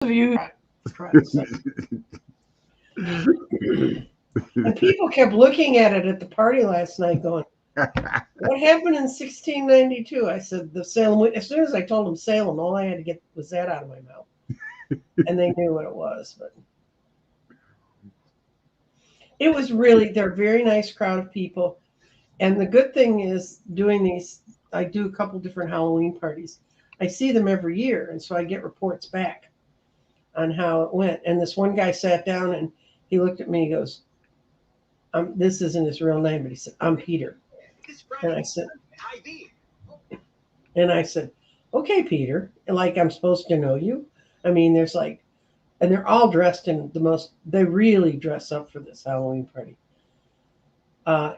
of you try to say. And people kept looking at it at the party last night going, what happened in 1692? I said, the Salem. As soon as I told them Salem, all I had to get was that out of my mouth. And they knew what it was. But it was really, they're a very nice crowd of people. And the good thing is doing these, I do a couple different Halloween parties. I see them every year. And so I get reports back on how it went. And this one guy sat down and he looked at me, he goes, this isn't his real name, but he said, I'm Peter. And I said, okay, Peter, like I'm supposed to know you. I mean, there's like, and they're all dressed in the most, they really dress up for this Halloween party.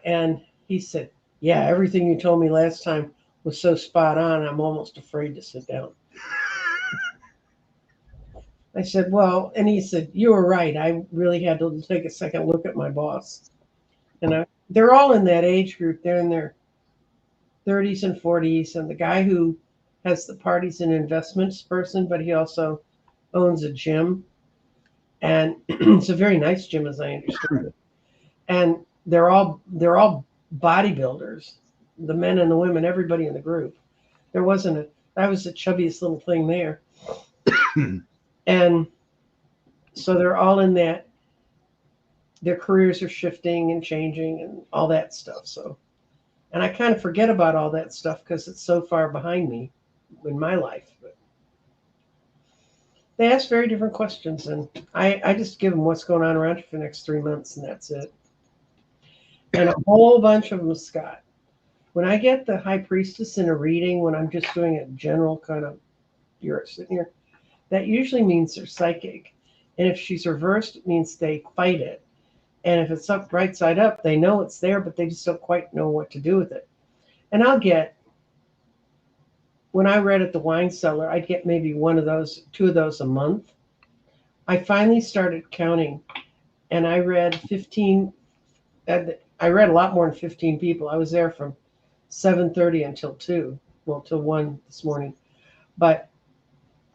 And he said, yeah, everything you told me last time was so spot on, I'm almost afraid to sit down. I said, well, and he said, you were right. I really had to take a second look at my boss. And they're all in that age group. They're in their 30s and 40s. And the guy who has the party's an investments person, but he also owns a gym. And it's a very nice gym, as I understand it. And they're all bodybuilders, the men and the women, everybody in the group. There wasn't I was the chubbiest little thing there. And so they're all in that. Their careers are shifting and changing and all that stuff. So, and I kind of forget about all that stuff because it's so far behind me in my life. But they ask very different questions, and I just give them what's going on around you for the next 3 months, and that's it. And a whole bunch of them, Scott. When I get the high priestess in a reading, when I'm just doing a general kind of, you're sitting here, that usually means they're psychic. And if she's reversed, it means they fight it. And if it's up right side up, they know it's there, but they just don't quite know what to do with it. And I'll get, when I read at the wine cellar, I'd get maybe one of those, two of those a month. I finally started counting, and I read 15. I read a lot more than 15 people. I was there from 7:30 until 2, well, till 1 this morning. But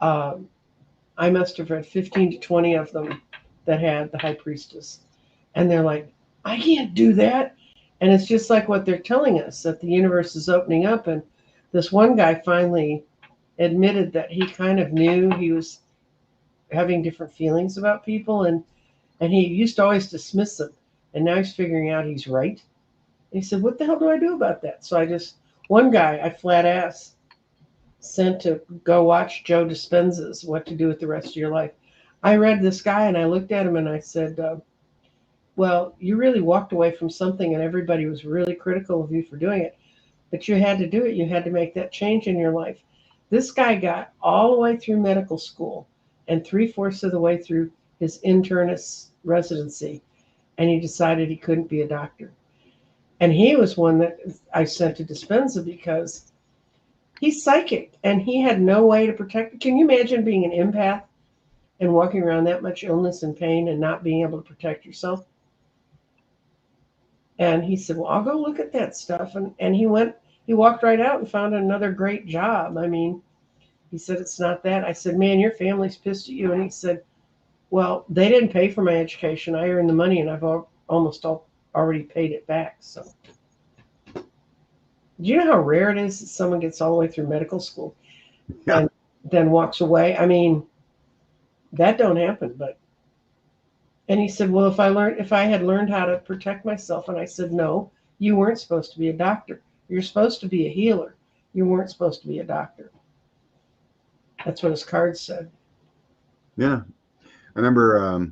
I must have read 15 to 20 of them that had the high priestess. And they're like, I can't do that. And it's just like what they're telling us, that the universe is opening up. And this one guy finally admitted that he kind of knew he was having different feelings about people. And he used to always dismiss them. And now he's figuring out he's right. And he said, what the hell do I do about that? So one guy, I flat ass sent to go watch Joe Dispenza's What to Do with the Rest of Your Life. I read this guy and I looked at him and I said, well, you really walked away from something and everybody was really critical of you for doing it. But you had to do it. You had to make that change in your life. This guy got all the way through medical school and 3/4 of the way through his internist residency. And he decided he couldn't be a doctor. And he was one that I sent to Dispenza because he's psychic and he had no way to protect. Can you imagine being an empath and walking around that much illness and pain and not being able to protect yourself? And he said, well, I'll go look at that stuff. And he walked right out and found another great job. I mean, he said, it's not that. I said, man, your family's pissed at you. And he said, well, they didn't pay for my education. I earned the money and I've almost already paid it back. So do you know how rare it is that someone gets all the way through medical school and then walks away? I mean, that don't happen. And he said, well, if I had learned how to protect myself. And I said, no, you weren't supposed to be a doctor. You're supposed to be a healer. You weren't supposed to be a doctor. That's what his card said. Yeah. I remember,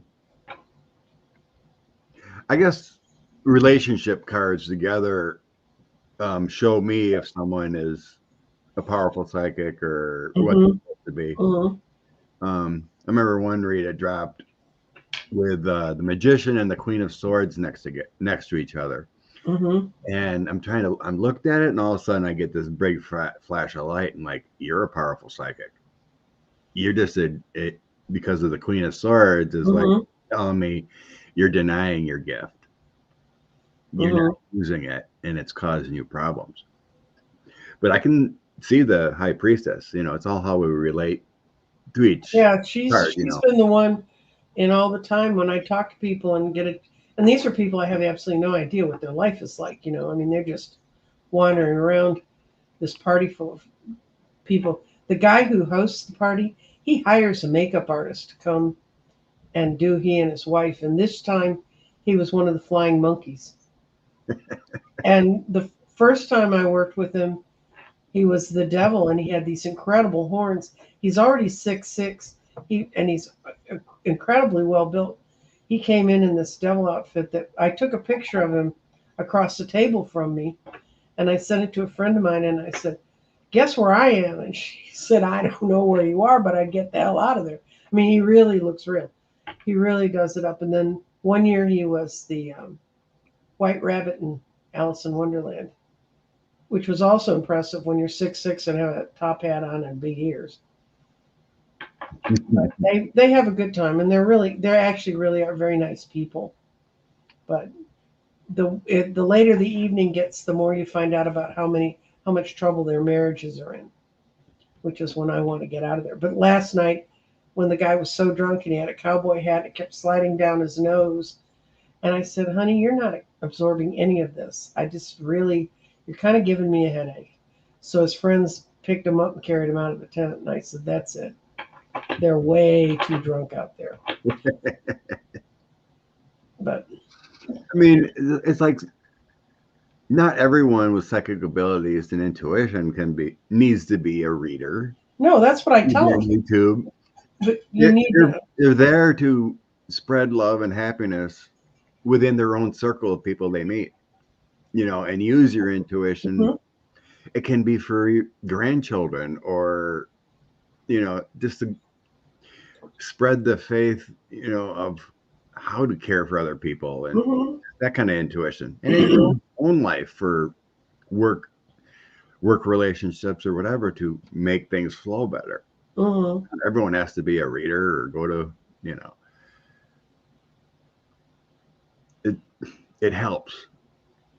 I guess relationship cards together show me if someone is a powerful psychic or what they're supposed to be. I remember one read it dropped with the Magician and the Queen of Swords next to each other. And I'm looked at it, and all of a sudden I get this big flash of light, and like, you're a powerful psychic. You're just because of the Queen of Swords is like telling me you're denying your gift. You're not using it, and it's causing you problems. But I can see the High Priestess. You know, it's all how we relate to each Yeah, she's card, you know. been the one in all the time when I talk to people and get it. And these are people I have absolutely no idea what their life is like. I mean, they're just wandering around this party full of people. The guy who hosts the party, he hires a makeup artist to come and do he and his wife. And this time, he was one of the flying monkeys. And the first time I worked with him, he was the devil, and he had these incredible horns. He's already 6'6", and he's incredibly well built. He came in this devil outfit that I took a picture of him across the table from me, and I sent it to a friend of mine, and I said, "Guess where I am?" And she said, "I don't know where you are, but I'd get the hell out of there." I mean, he really looks real. He really does it up. And then one year he was the White Rabbit in Alice in Wonderland, which was also impressive when you're 6'6" and have a top hat on and big ears. But they have a good time, and they're actually really are very nice people. But the later the evening gets, the more you find out about how much trouble their marriages are in, which is when I want to get out of there. But last night, when the guy was so drunk and he had a cowboy hat, it kept sliding down his nose, and I said, "Honey, you're not absorbing any of this. You're kind of giving me a headache." So his friends picked him up and carried him out of the tent, and I said, "That's it. They're way too drunk out there." But I mean, it's like not everyone with psychic abilities and intuition needs to be a reader. no, that's what I tell them. YouTube. But They're there to spread love and happiness within their own circle of people they meet, and use your intuition. Mm-hmm. It can be for grandchildren or, just to spread the faith, of how to care for other people and Mm-hmm. that kind of intuition. And in your own life for work relationships or whatever to make things flow better. Mm-hmm. Everyone has to be a reader or go to, it helps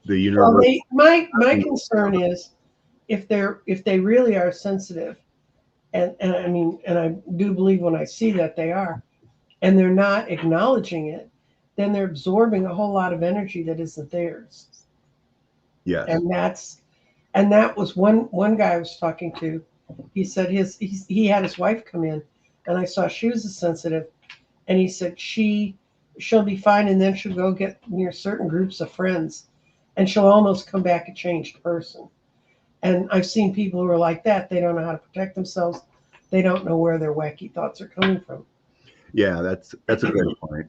the universe. Well, my concern is if they really are sensitive, and I mean, and I do believe when I see that they are, and they're not acknowledging it, then they're absorbing a whole lot of energy that isn't theirs. Yes. And that was one guy I was talking to. He said he had his wife come in, and I saw she was sensitive, and he said she'll be fine, and then she'll go get near certain groups of friends, and she'll almost come back a changed person. And I've seen people who are like that. They don't know how to protect themselves. They don't know where their wacky thoughts are coming from. Yeah, that's a good point.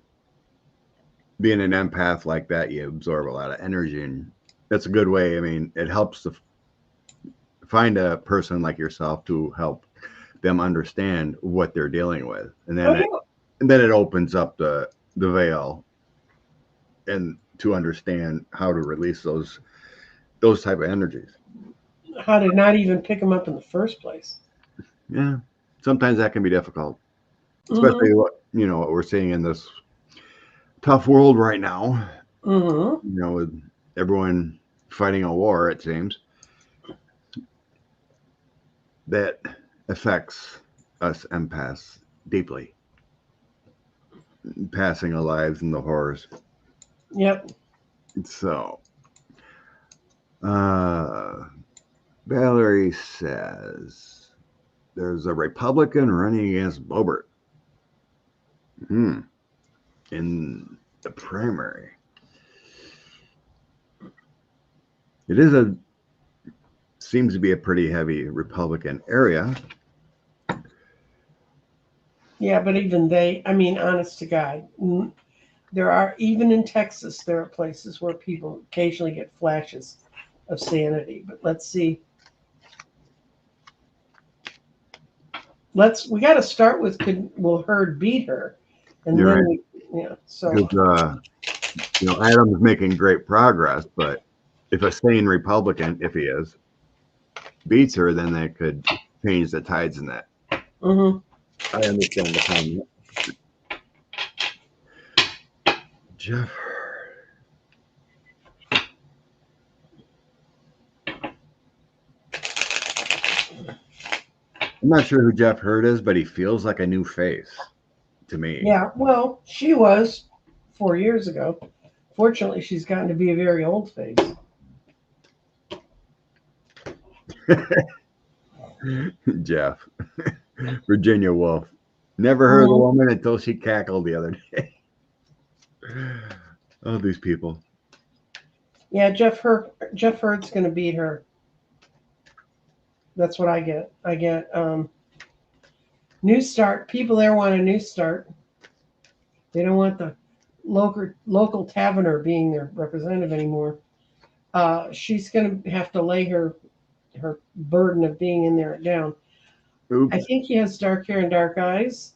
Being an empath like that, you absorb a lot of energy, and that's a good way. I mean, it helps to find a person like yourself to help them understand what they're dealing with, and then it opens up the veil, and to understand how to release those type of energies. How to not even pick them up in the first place. Yeah, sometimes that can be difficult, especially what we're seeing in this tough world right now. Mm-hmm. With everyone fighting a war, it seems that affects us empaths deeply, passing our lives in the horrors. Yep. So, Valerie says there's a Republican running against Boebert in the primary. It seems to be a pretty heavy Republican area. Yeah, but even honest to God, even in Texas, there are places where people occasionally get flashes of sanity. But let's see. We got to start with will Hurd beat her, and You're then right. So Adams making great progress, but if a sane Republican, if he is, beats her, then that could change the tides in that. Mm-hmm. I understand the comment. Jeff. I'm not sure who Jeff Hurd is, but he feels like a new face to me. Yeah, well, she was 4 years ago. Fortunately, she's gotten to be a very old face. Jeff. Virginia Woolf. Never heard of the woman until she cackled the other day. Oh, these people. Yeah, Jeff Hurd's going to beat her. That's what I get. I get new start. People there want a new start. They don't want the local taverner being their representative anymore. She's going to have to lay her burden of being in there down. Oops. I think he has dark hair and dark eyes.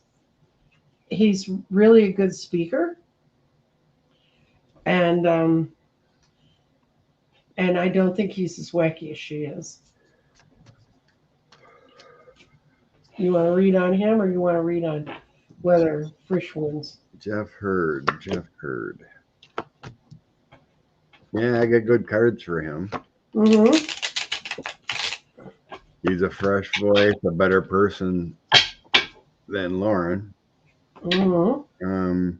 He's really a good speaker, and I don't think he's as wacky as she is. You want to read on him, or you want to read on whether Frisch wins? Jeff Hurd. Yeah, I get good cards for him. Mm-hmm. He's a fresh voice, a better person than Lauren. Mm-hmm.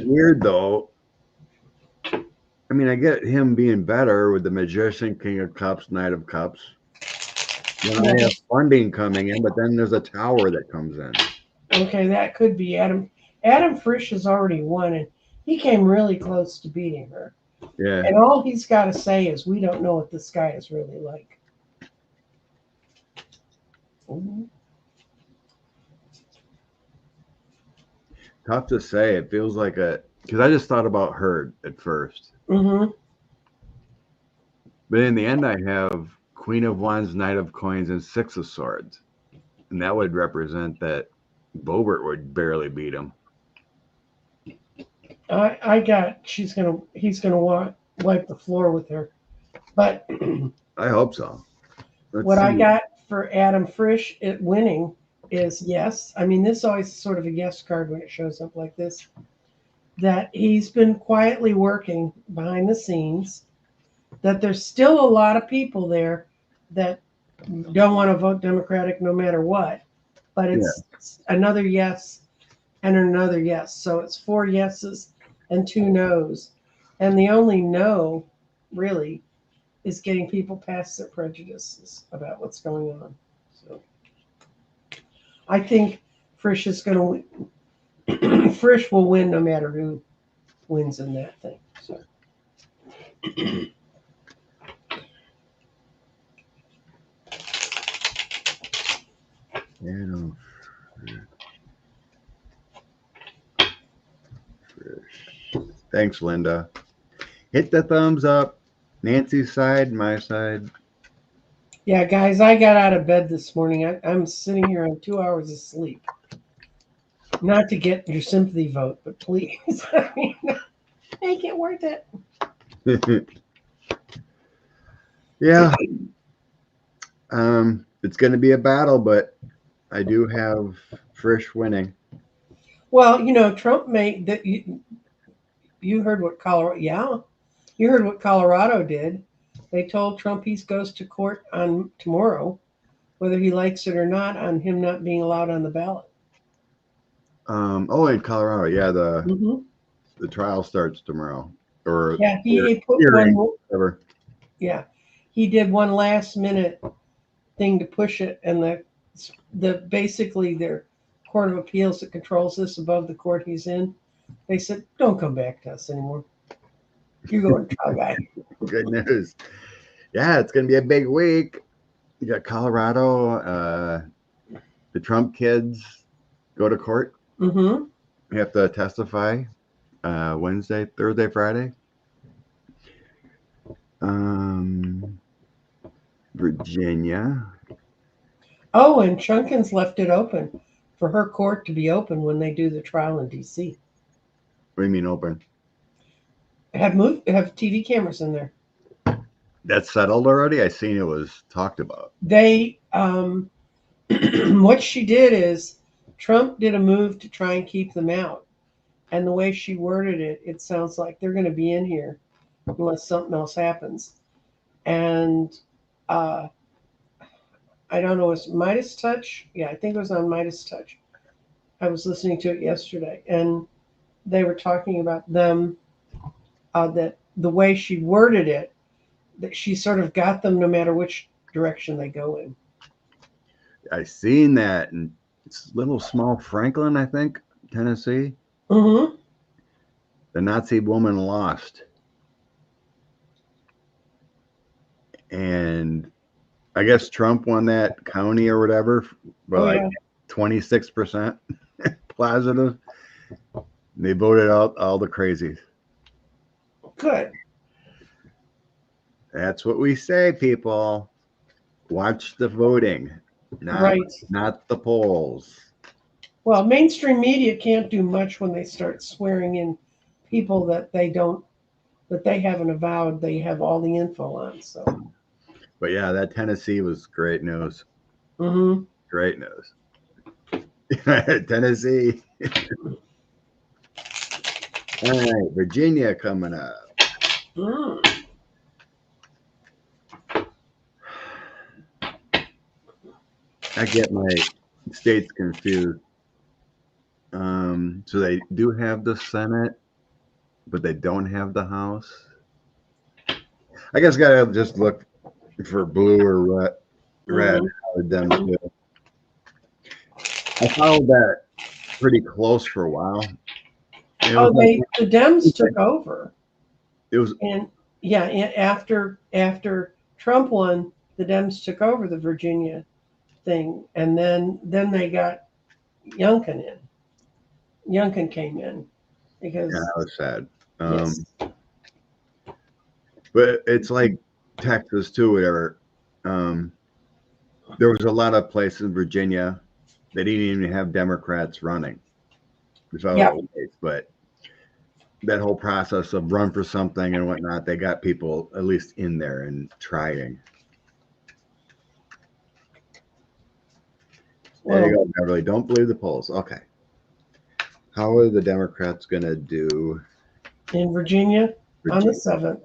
Weird though. I mean, I get him being better with the Magician, King of Cups, Knight of Cups. Then I have funding coming in, but then there's a Tower that comes in. Okay, that could be Adam. Adam Frisch has already won, and he came really close to beating her. Yeah. And all he's got to say is, we don't know what this guy is really like. Mm-hmm. Tough to say. It feels like because I just thought about Hurd at first. Mm-hmm. But in the end, I have Queen of Wands, Knight of Coins, and Six of Swords. And that would represent that Bobert would barely beat him. I got he's gonna wipe the floor with her, but I hope so. What I got for Adam Frisch at winning is yes. I mean, this is always sort of a yes card when it shows up like this. That he's been quietly working behind the scenes. That there's still a lot of people there that don't want to vote Democratic no matter what. But it's another yes and another yes. So it's 4 yeses and 2 no's. And the only no, really, is getting people past their prejudices about what's going on. So I think Frisch is going to win. Frisch will win no matter who wins in that thing. So. Thanks, Linda. Hit the thumbs up. Nancy's side, my side. Yeah, guys, I got out of bed this morning. I'm sitting here on 2 hours of sleep. Not to get your sympathy vote, but please, I mean, make it worth it. Yeah. It's going to be a battle, but I do have Frisch winning. Well, you know, Trump made that. You heard what Colorado? Yeah, you heard what Colorado did. They told Trump he goes to court on tomorrow, whether he likes it or not, on him not being allowed on the ballot. In Colorado, yeah, the trial starts tomorrow. Or yeah, he put hearing, one. whatever. Yeah, he did one last minute thing to push it, and the basically their court of appeals that controls this above the court he's in, they said, "Don't come back to us anymore. You're going to trial, guy." Good news. Yeah, it's going to be a big week. You got Colorado. The Trump kids go to court. Mm-hmm. You have to testify Wednesday, Thursday, Friday. Virginia. Oh, and Chunkin's left it open for her court to be open when they do the trial in D.C. What do you mean open? Have TV cameras in there. That's settled already? I seen it was talked about. They what she did is Trump did a move to try and keep them out. And the way she worded it, it sounds like they're going to be in here unless something else happens. And uh, I don't know, it's Midas Touch? Yeah, I think it was on Midas Touch. I was listening to it yesterday, and they were talking about them, that the way she worded it, that she sort of got them no matter which direction they go in. I seen that in little small Franklin, I think, Tennessee. Mm-hmm. The Nazi woman lost, and I guess Trump won that county or whatever, but Oh, like yeah. 26% positive. They voted out all the crazies. Good. That's what we say, people. Watch the voting, not Right. not the polls. Well, mainstream media can't do much when they start swearing in people that they haven't avowed they have all the info on. So, But yeah, that Tennessee was great news. mm-hmm. Great news. Tennessee. All right, Virginia coming up. Mm. I get my states confused. So they do have the Senate, but they don't have the House. I guess gotta just look for blue or red. Mm-hmm. How the Dems do. I followed that pretty close for a while. It was Oh, like the Dems took over, it was and yeah, after Trump won, the Dems took over the Virginia thing, and then they got Youngkin in. Youngkin came in yeah, because that was sad. yes, But it's like Texas too, whatever. Um, there was a lot of places in Virginia that didn't even have Democrats running. yep. So, but that whole process of run for something and whatnot, they got people at least in there and trying. There you Well, go, Beverly. Don't believe the polls. Okay. How are the Democrats going to do in Virginia on the Virginia? 7th.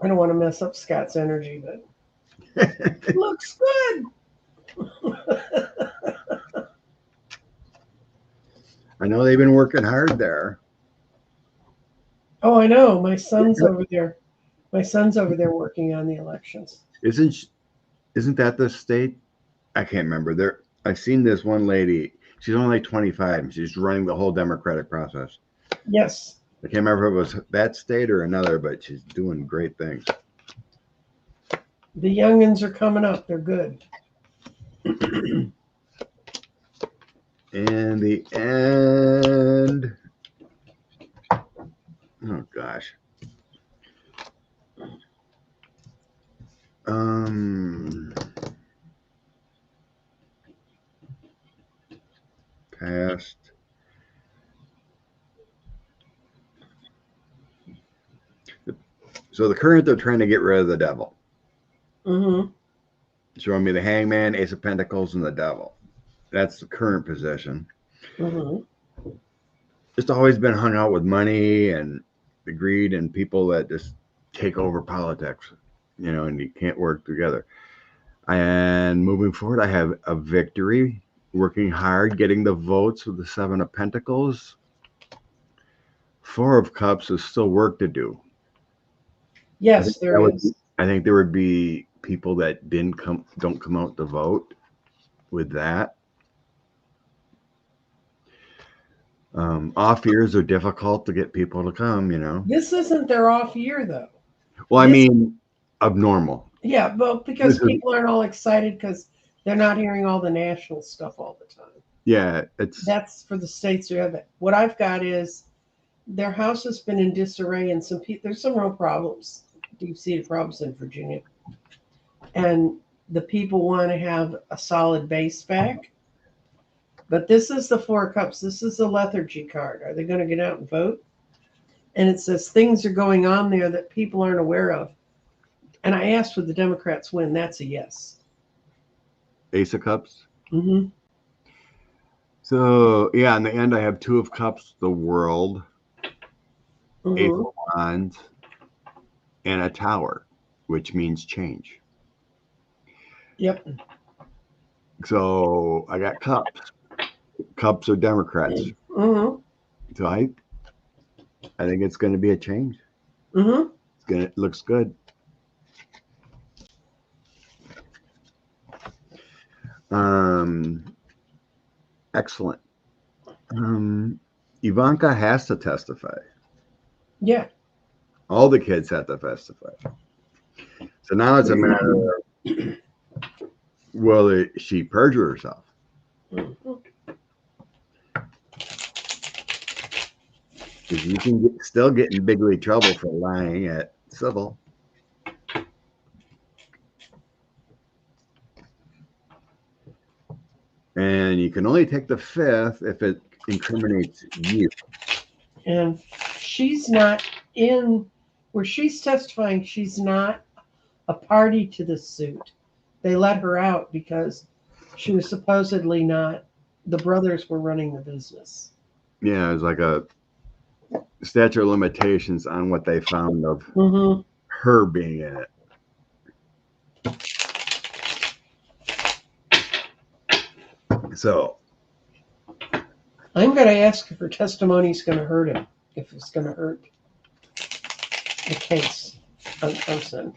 I don't want to mess up Scott's energy, but looks good. I know they've been working hard there. Oh, I know. My son's over there. My son's over there working on the elections. Isn't that the state? I can't remember. There, I've seen this one lady. She's only like 25. And she's running the whole democratic process. Yes. I can't remember if it was that state or another, but she's doing great things. The youngins are coming up. They're good. In the end, oh gosh. Past. So the current, they're trying to get rid of the devil. Mm-hmm. Showing me the hangman, ace of pentacles, and the devil. That's the current position. Mm-hmm. Just always been hung out with money and the greed and people that just take over politics, and you can't work together. And moving forward, I have a victory, working hard, getting the votes with the Seven of Pentacles. Four of Cups is still work to do. Yes, there is. I think there would be people that don't come out to vote with that. Off years are difficult to get people to come. This isn't their off year, though. Well, I This, mean, abnormal. yeah, but because people aren't all excited because they're not hearing all the national stuff all the time. Yeah, That's for the states who have it. What I've got is their house has been in disarray, and there's some real problems, deep-seated problems in Virginia, and the people want to have a solid base back. But this is the Four of Cups. This is the lethargy card. Are they going to get out and vote? And it says things are going on there that people aren't aware of. And I asked, would the Democrats win? That's a yes. Ace of Cups. Mm-hmm. So yeah, in the end, I have Two of Cups, the World. Ace Mm-hmm. of Wands, and a Tower, which means change. Yep. So I got Cups. Cups are Democrats. Mm-hmm. So I think it's going to be a change. Mm-hmm. It looks good. Excellent. Ivanka has to testify. Yeah. All the kids have to testify. So now it's a matter of will she perjure herself? Mm-hmm. Because you can still get in big league trouble for lying at civil. And you can only take the fifth if it incriminates you. And she's not in where she's testifying. She's not a party to the suit. They let her out because she was supposedly not. The brothers were running the business. Yeah, it's like a statute of limitations on what they found of Mm-hmm. her being in it. So I'm going to ask if her testimony is going to hurt him, if it's going to hurt the case on person.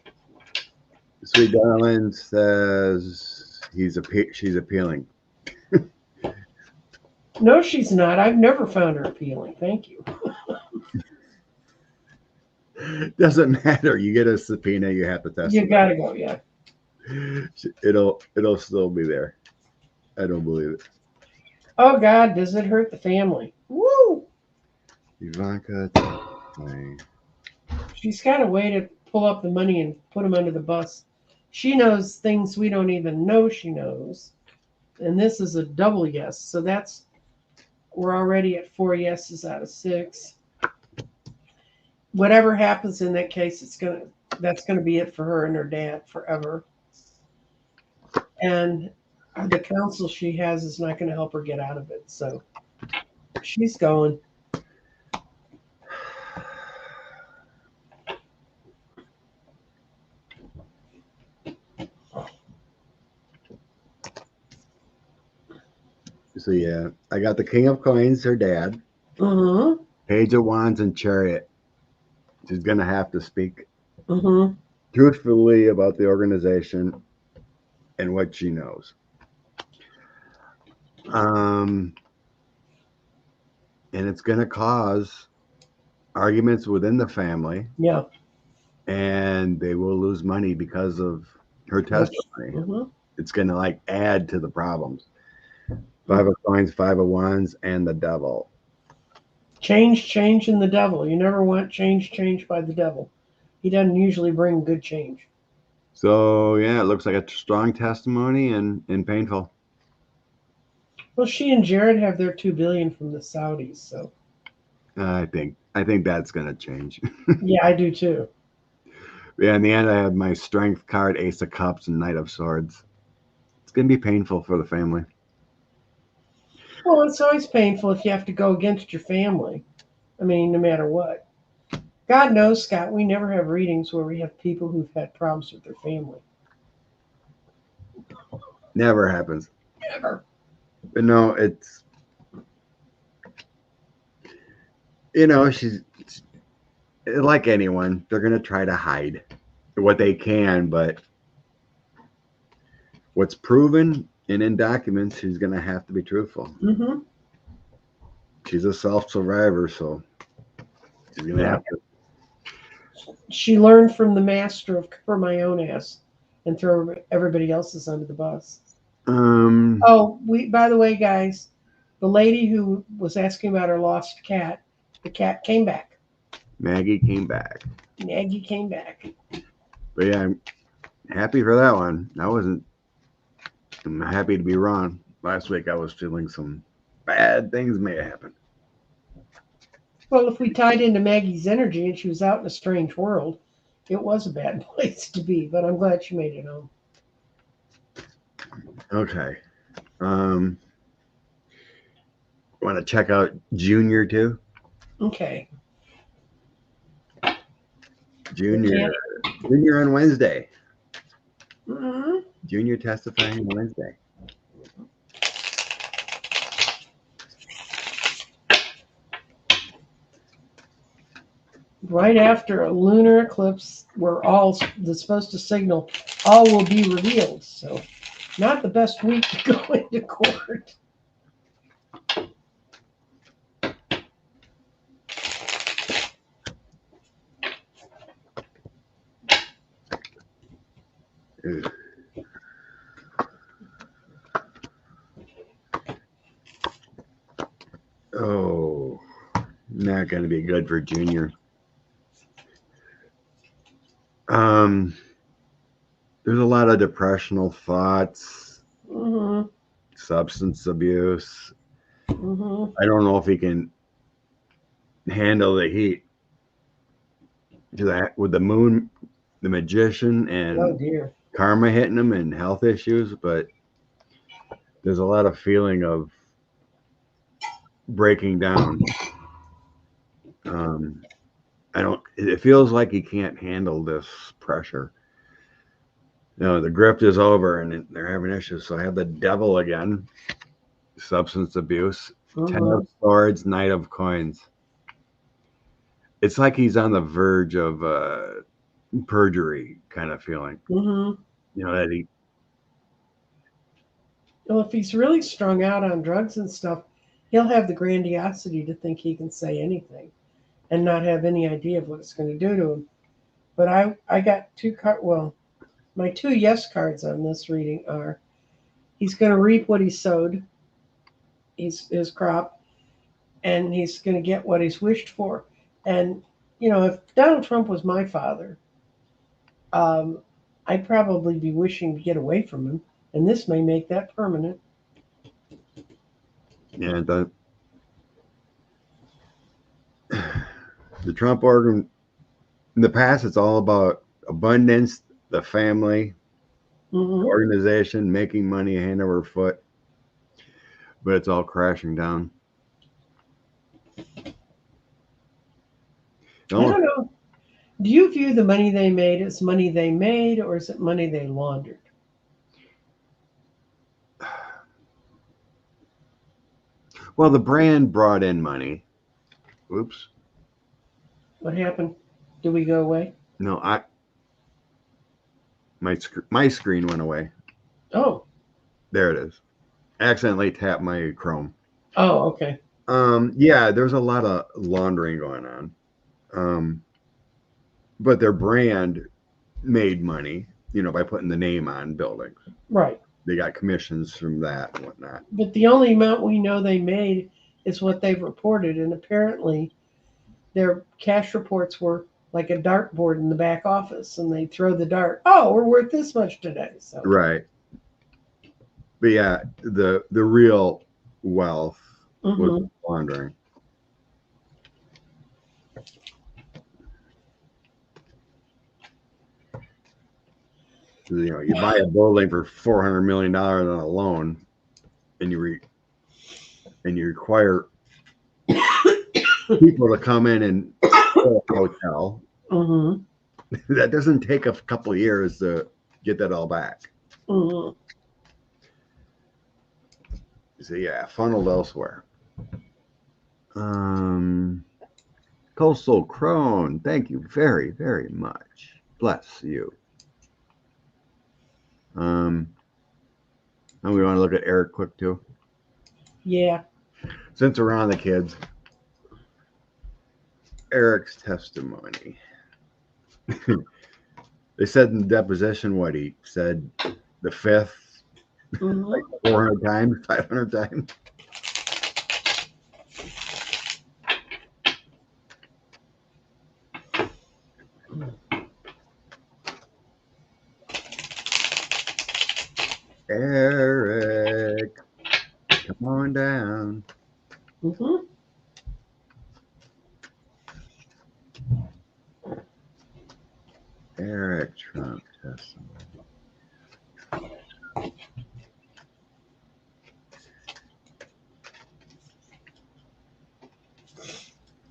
Sweet Darling says she's appealing. No, she's not. I've never found her appealing. Thank you. Doesn't matter. You get a subpoena, you have to testify. You got to go, yeah. It'll still be there. I don't believe it. Oh, God, does it hurt the family? Woo! Ivanka. She's got a way to pull up the money and put him under the bus. She knows things we don't even know she knows. And this is a double yes. So we're already at 4 yeses out of 6. Whatever happens in that case, that's gonna be it for her and her dad forever. And the counsel she has is not gonna help her get out of it. So she's going. So yeah, I got the King of Coins, her dad, Mm-hmm. Page of Wands, and Chariot. She's gonna have to speak Mm-hmm. truthfully about the organization and what she knows. And it's gonna cause arguments within the family. Yeah. And they will lose money because of her testimony. Mm-hmm. It's gonna like add to the problems. 5 of Coins, 5 of Wands, and the Devil. Change in the devil. You never want change by the devil. He doesn't usually bring good change. So yeah, it looks like a strong testimony and painful. Well, she and Jared have their $2 billion from the Saudis, so I think that's gonna change. yeah, I do too. Yeah, in the end, I have my Strength card, Ace of Cups, and Knight of Swords. It's gonna be painful for the family. Well, it's always painful if you have to go against your family. I mean, no matter what. God knows, Scott, we never have readings where we have people who've had problems with their family. Never happens. Never. But no, it's she's like anyone. They're gonna try to hide what they can, but what's proven and in documents, she's gonna have to be truthful. Mm-hmm. She's a self-survivor, so she's gonna have to. She learned from the master of cover my own ass and throw everybody else's under the bus. Oh, by the way, guys, the lady who was asking about her lost cat, the cat came back. Maggie came back. Maggie came back. But yeah, I'm happy for that one. I'm happy to be wrong. Last week I was feeling some bad things may have happened. Well, if we tied into Maggie's energy and she was out in a strange world, it was a bad place to be, but I'm glad she made it home. Okay. Want to check out Junior too? Okay. Junior on Wednesday. Mm-hmm. Junior testifying Wednesday. Right after a lunar eclipse, where all that's supposed to signal all will be revealed. So, not the best week to go into court. Ugh. Oh, not going to be good for Junior. There's a lot of depressional thoughts, Mm-hmm. substance abuse. Mm-hmm. I don't know if he can handle the heat. With the moon, the magician, Oh and dear. karma hitting him and health issues, but there's a lot of feeling of breaking down. It feels like he can't handle this pressure. The grift is over and they're having issues. So I have the devil again, substance abuse, 10 of swords, knight of coins. It's like he's on the verge of perjury kind of feeling. Mm-hmm. That he. Well, if he's really strung out on drugs and stuff, he'll have the grandiosity to think he can say anything and not have any idea of what it's going to do to him. But I got two cards. Well, my two yes cards on this reading are he's going to reap what he sowed, his crop, and he's going to get what he's wished for. And, if Donald Trump was my father, um, I'd probably be wishing to get away from him. And this may make that permanent. Yeah, the Trump organ in the past, it's all about abundance, the family, Mm-hmm. organization, making money hand over foot, but it's all crashing down. I don't know. Do you view the money they made as money they made, or is it money they laundered? Well, the brand brought in money. Oops. What happened? Did we go away? No, my screen went away. Oh. There it is. Accidentally tapped my Chrome. Oh, okay. Yeah, there's a lot of laundering going on. But their brand made money, by putting the name on buildings. Right. They got commissions from that and whatnot. But the only amount we know they made is what they've reported, and apparently their cash reports were like a dartboard in the back office, and they throw the dart. Oh, we're worth this much today. So Right. But yeah, the real wealth was laundering. You buy a building for $400 million on a loan, and you require people to come in and fill a hotel. That doesn't take a couple of years to get that all back. So yeah, funneled elsewhere. Coastal Crone, thank you very, very much. Bless you. And we want to look at Eric quick too. Yeah. Since we're on the kids, Eric's testimony. They said in the deposition what he said the fifth, like 400 times, 500 times. Eric, come on down. Eric Trump testimony.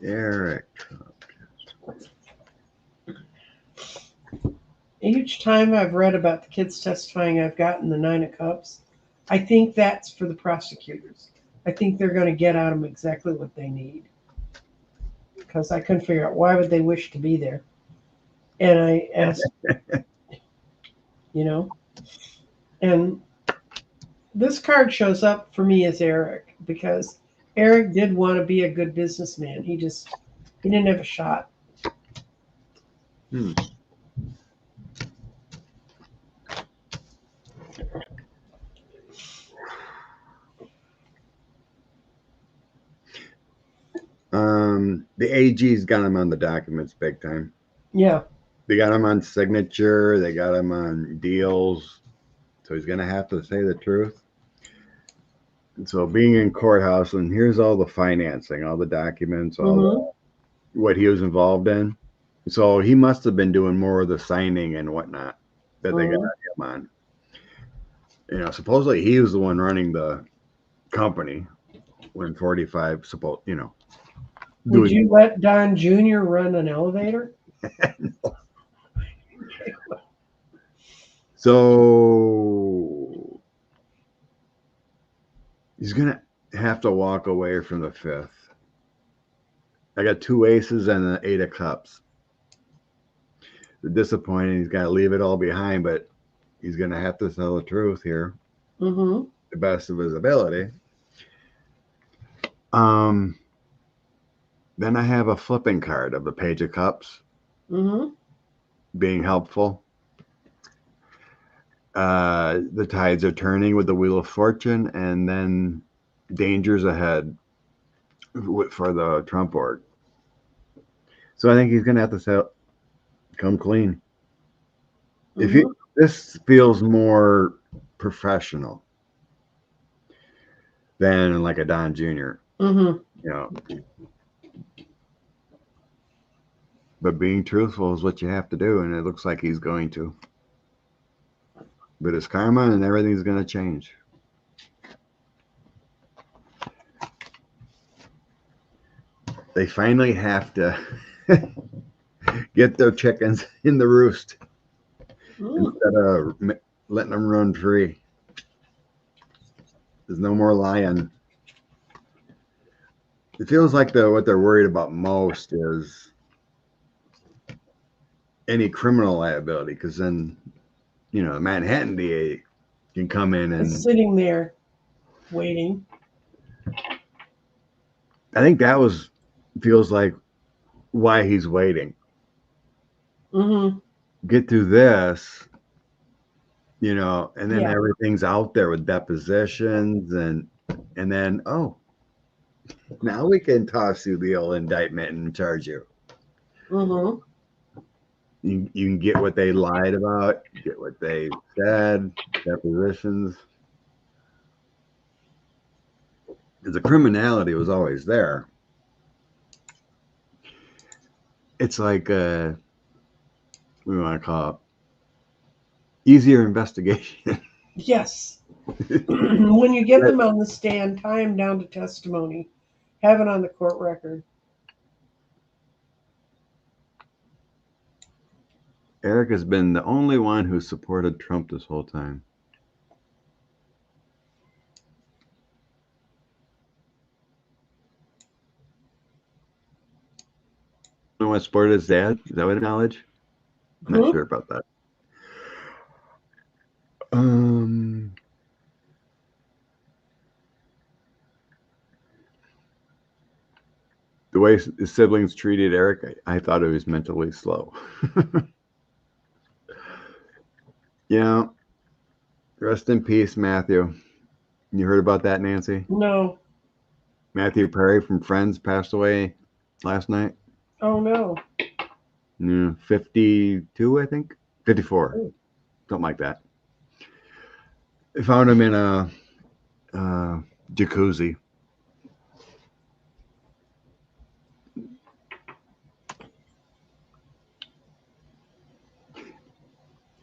Eric Trump testimony. each time I've read about the kids testifying, I've gotten the Nine of Cups. I think that's for the prosecutors. I think they're going to get out of them exactly what they need. Because I couldn't figure out why would they wish to be there. And I asked, you know, and this card shows up for me as Eric because Eric did want to be a good businessman. He didn't have a shot. Hmm. The AG's got him on the documents big time. Yeah. They got him on signature. They got him on deals. So he's going to have to say the truth. And so being in courthouse, and here's all the financing, all the documents, all what he was involved in. So he must have been doing more of the signing and whatnot that they got him on. You know, supposedly he was the one running the company when 45, Would you let Don Jr. run an elevator? No. So he's going to have to walk away from the fifth. I got 2 aces and an 8 of cups. The disappointing, he's got to leave it all behind, but he's going to have to tell the truth here. The best of his ability. Then I have a flipping card of the Page of Cups. Being helpful. The tides are turning with the Wheel of Fortune, and then dangers ahead for the Trump org. So I think he's going to have to come clean. This feels more professional than like a Don Jr. You know, but being truthful is what you have to do, and it looks like he's going to. But it's karma, and everything's going to change. They finally have to get their chickens in the roost instead of letting them run free. There's no more lying. It feels like what they're worried about most is any criminal liability, because then, the Manhattan DA can come in and sitting there waiting. I think that feels like why he's waiting. Get through this, and then everything's out there with depositions and then, now we can toss you the old indictment and charge you. You can get what they lied about, get what they said, depositions. Because the criminality was always there. It's like, what do we want to call it? Easier investigation. Yes. When you get them on the stand, tie them down to testimony. Have it on the court record. Eric has been the only one who supported Trump this whole time. No one supported his dad? Is that what knowledge? I'm not sure about that. The way his siblings treated Eric, I thought he was mentally slow. Yeah. Rest in peace, Matthew. You heard about that, Nancy? No. Matthew Perry from Friends passed away last night. Oh, no. 52, I think. 54. Oh. Something like that. They found him in a jacuzzi.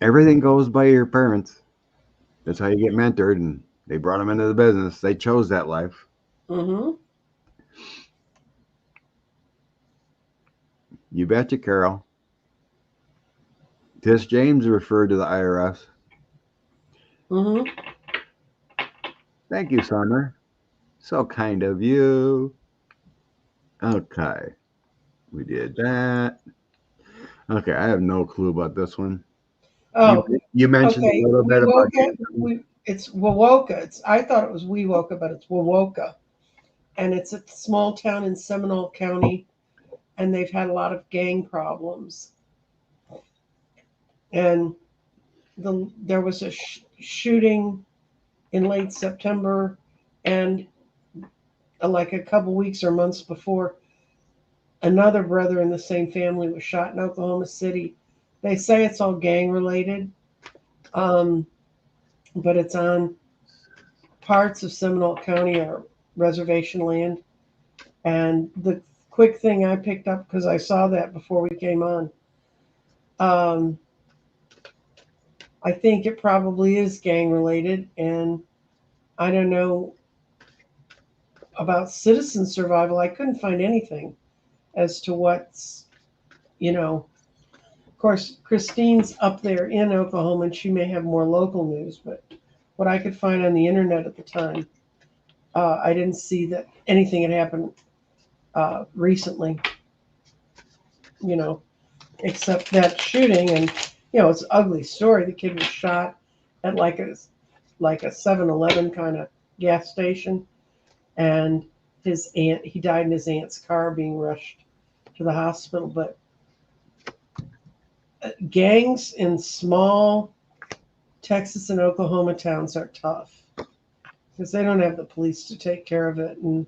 Everything goes by your parents. That's how you get mentored, and they brought him into the business. They chose that life. You betcha, Carol. Tish James referred to the IRS. Mm-hmm. Thank you, Summer. So kind of you. Okay. We did that. Okay, I have no clue about this one. Oh, You mentioned a okay. little bit about It's Wowoka. I thought it was Wewoka, but it's Wowoka. And it's a small town in Seminole County, and they've had a lot of gang problems. And there was a shooting in late September, and like a couple weeks or months before, another brother in the same family was shot in Oklahoma City. They say it's all gang related, um, but it's on parts of Seminole County or reservation land. And the quick thing I picked up, because I saw that before we came on, um, I think it probably is gang related. And I don't know about citizen survival. I couldn't find anything as to what's, of course, Christine's up there in Oklahoma and she may have more local news, but what I could find on the internet at the time, I didn't see that anything had happened recently, you know, except that shooting. And, it's an ugly story. The kid was shot at like a 7-Eleven kind of gas station, and he died in his aunt's car being rushed to the hospital. But gangs in small Texas and Oklahoma towns are tough because they don't have the police to take care of it. And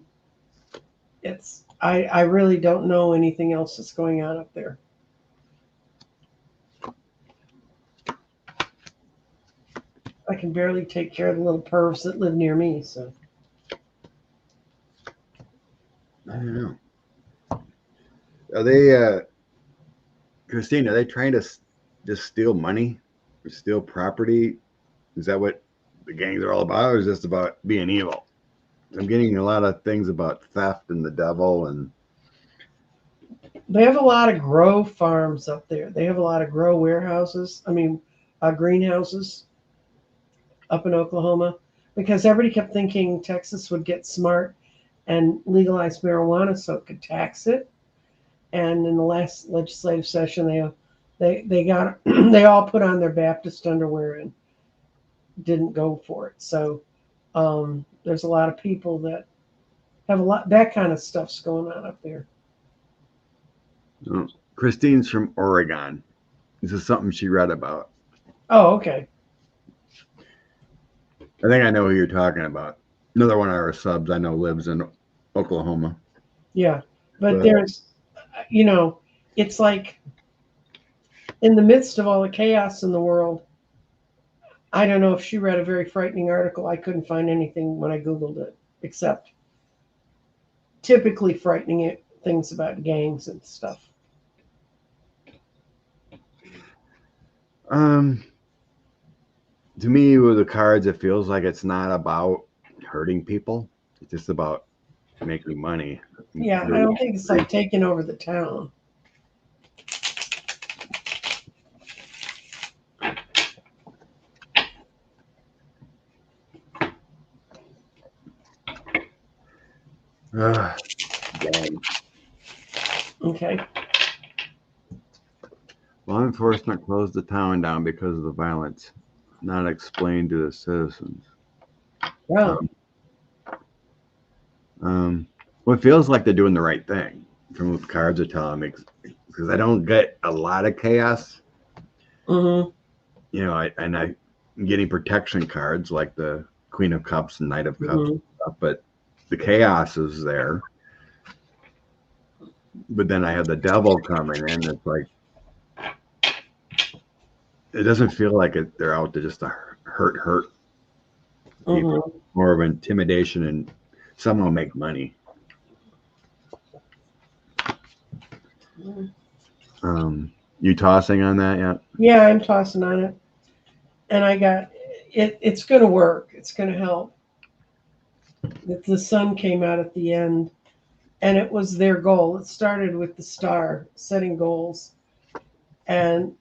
I really don't know anything else that's going on up there. I can barely take care of the little pervs that live near me. So I don't know. Are they, Christine? Are they trying to just steal money or steal property? Is that what the gangs are all about, or is this about being evil? I'm getting a lot of things about theft and the devil, and they have a lot of grow farms up there. They have a lot of grow warehouses. Greenhouses up in Oklahoma, because everybody kept thinking Texas would get smart and legalize marijuana so it could tax it. And in the last legislative session, they got they all put on their Baptist underwear and didn't go for it. So there's a lot of people that have a lot that kind of stuff's going on up there. Christine's from Oregon. This is something she read about. Oh, okay. I think I know who you're talking about. Another one of our subs I know lives in Oklahoma. Yeah, but there's, it's like in the midst of all the chaos in the world. I don't know if she read a very frightening article. I couldn't find anything when I Googled it, except typically frightening things about gangs and stuff. To me, with the cards, it feels like it's not about hurting people. It's just about making money. Yeah, I don't think it's like taking over the town. Okay. Law enforcement closed the town down because of the violence, not explained to the citizens. Yeah. Well, it feels like they're doing the right thing from what the cards are telling me, because I don't get a lot of chaos. Mm-hmm. I'm getting protection cards like the Queen of Cups and Knight of Cups, stuff, but the chaos is there. But then I have the devil coming in. It's like it doesn't feel like they're out to just hurt people. More of intimidation and somehow make money. You tossing on that yet? Yeah, I'm tossing on it, and I got it. It's going to work. It's going to help. The sun came out at the end, and it was their goal. It started with the star setting goals, and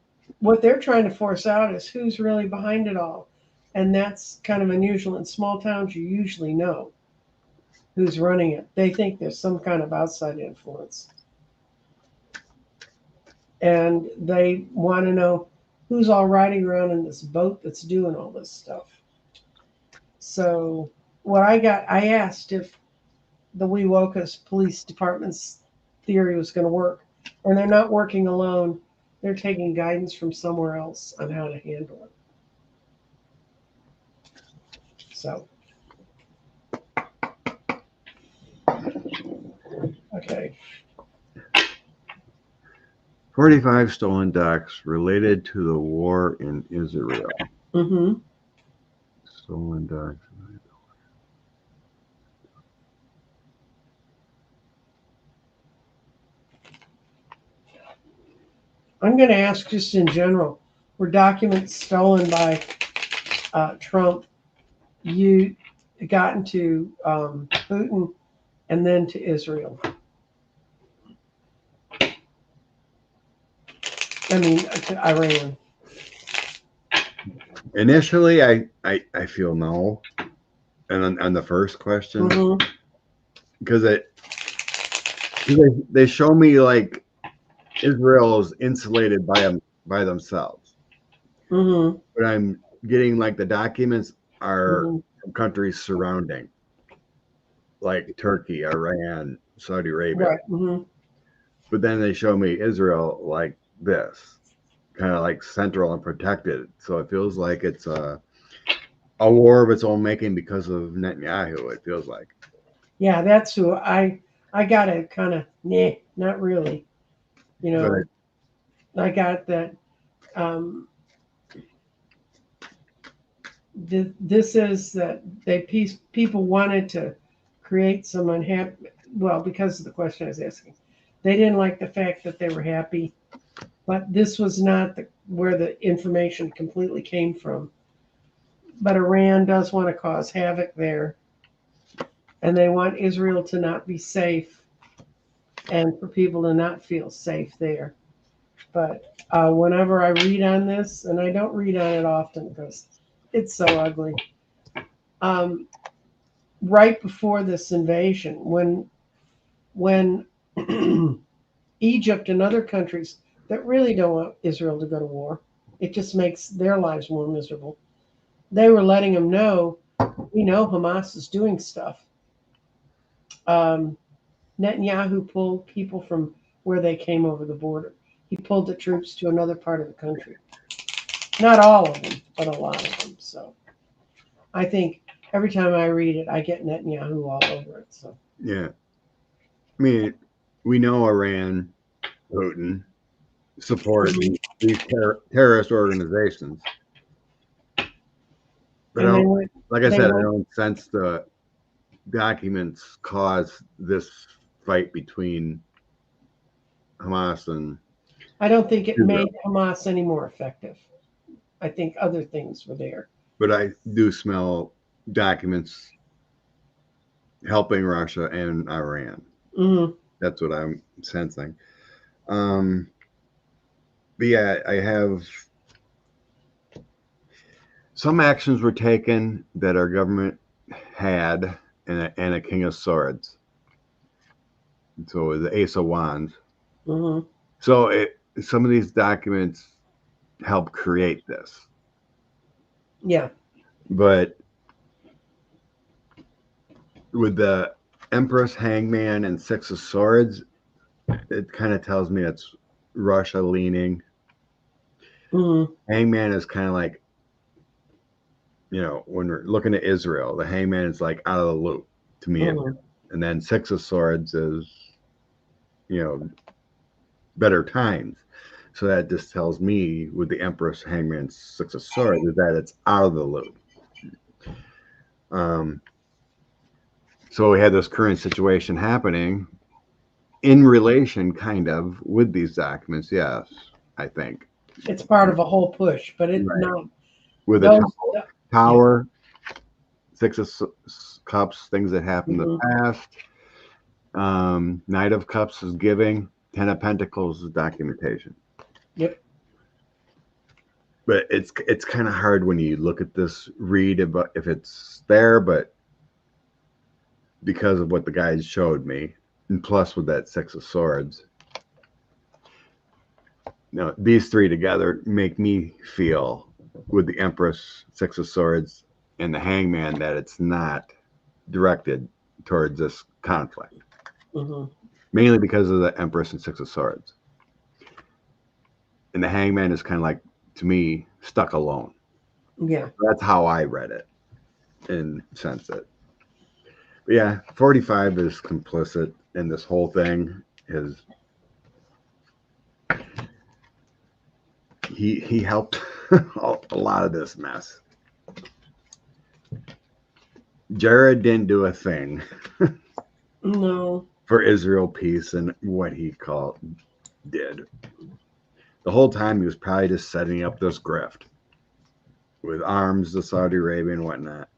what they're trying to force out is who's really behind it all. And that's kind of unusual. In small towns, you usually know who's running it. They think there's some kind of outside influence. And they want to know who's all riding around in this boat that's doing all this stuff. So I asked if the Wewokas Police Department's theory was going to work. And they're not working alone. They're taking guidance from somewhere else on how to handle it. So, okay. 45 stolen ducks related to the war in Israel. Mm-hmm. Stolen ducks. I'm going to ask just in general, were documents stolen by Trump gotten to Putin and then to Israel? I mean, to Iran. Initially, I feel no. And on the first question, because they show me like Israel is insulated by themselves. Mm-hmm. But I'm getting like the documents are from countries surrounding, like Turkey, Iran, Saudi Arabia. Right. Mm-hmm. But then they show me Israel like this, kind of like central and protected. So it feels like it's a war of its own making because of Netanyahu. It feels like. Yeah, that's who I got it kind of, not really. You know, I got that. This is that people wanted to create some unhappy. Well, because of the question I was asking, they didn't like the fact that they were happy, but this was not where the information completely came from. But Iran does want to cause havoc there, and they want Israel to not be safe, and for people to not feel safe there. But whenever I read on this, and I don't read on it often because it's so ugly. Right before this invasion, when Egypt and other countries that really don't want Israel to go to war, it just makes their lives more miserable. They were letting them know, we know Hamas is doing stuff. Netanyahu pulled people from where they came over the border. He pulled the troops to another part of the country. Not all of them, but a lot of them. So I think every time I read it, I get Netanyahu all over it. So yeah, I mean, we know Iran, Putin support these terrorist organizations, but like I said, I don't sense the documents cause this fight between Hamas and. I don't think it made Hamas any more effective. I think other things were there. But I do smell documents helping Russia and Iran. Mm-hmm. That's what I'm sensing. But yeah, I have some actions were taken that our government had, and a King of Swords. So the Ace of Wands. Mm-hmm. So some of these documents help create this. Yeah. But with the Empress, Hangman, and Six of Swords, it kind of tells me it's Russia leaning. Mm-hmm. Hangman is kind of like, when we're looking at Israel, the Hangman is like out of the loop to me. Mm-hmm. And then Six of Swords is, better times. So that just tells me with the Empress, Hangman, Six of Swords is that it's out of the loop. So we had this current situation happening in relation kind of with these documents. Yes, I think. It's part of a whole push, but it's not. With a tower, Six of Cups, things that happened in the past. Knight of Cups is giving. Ten of Pentacles is documentation. Yep. but it's kind of hard when you look at this read about if it's there, but because of what the guys showed me, and plus with that Six of Swords, these three together make me feel with the Empress, Six of Swords, and the Hangman that it's not directed towards this conflict. Mm-hmm. Mainly because of the Empress and Six of Swords. And the Hangman is kind of like, to me, stuck alone. Yeah. That's how I read it and sensed it. But yeah, 45 is complicit in this whole thing. He helped a lot of this mess. Jared didn't do a thing. No. For Israel peace and what he did. The whole time he was probably just setting up this grift with arms to Saudi Arabia and whatnot.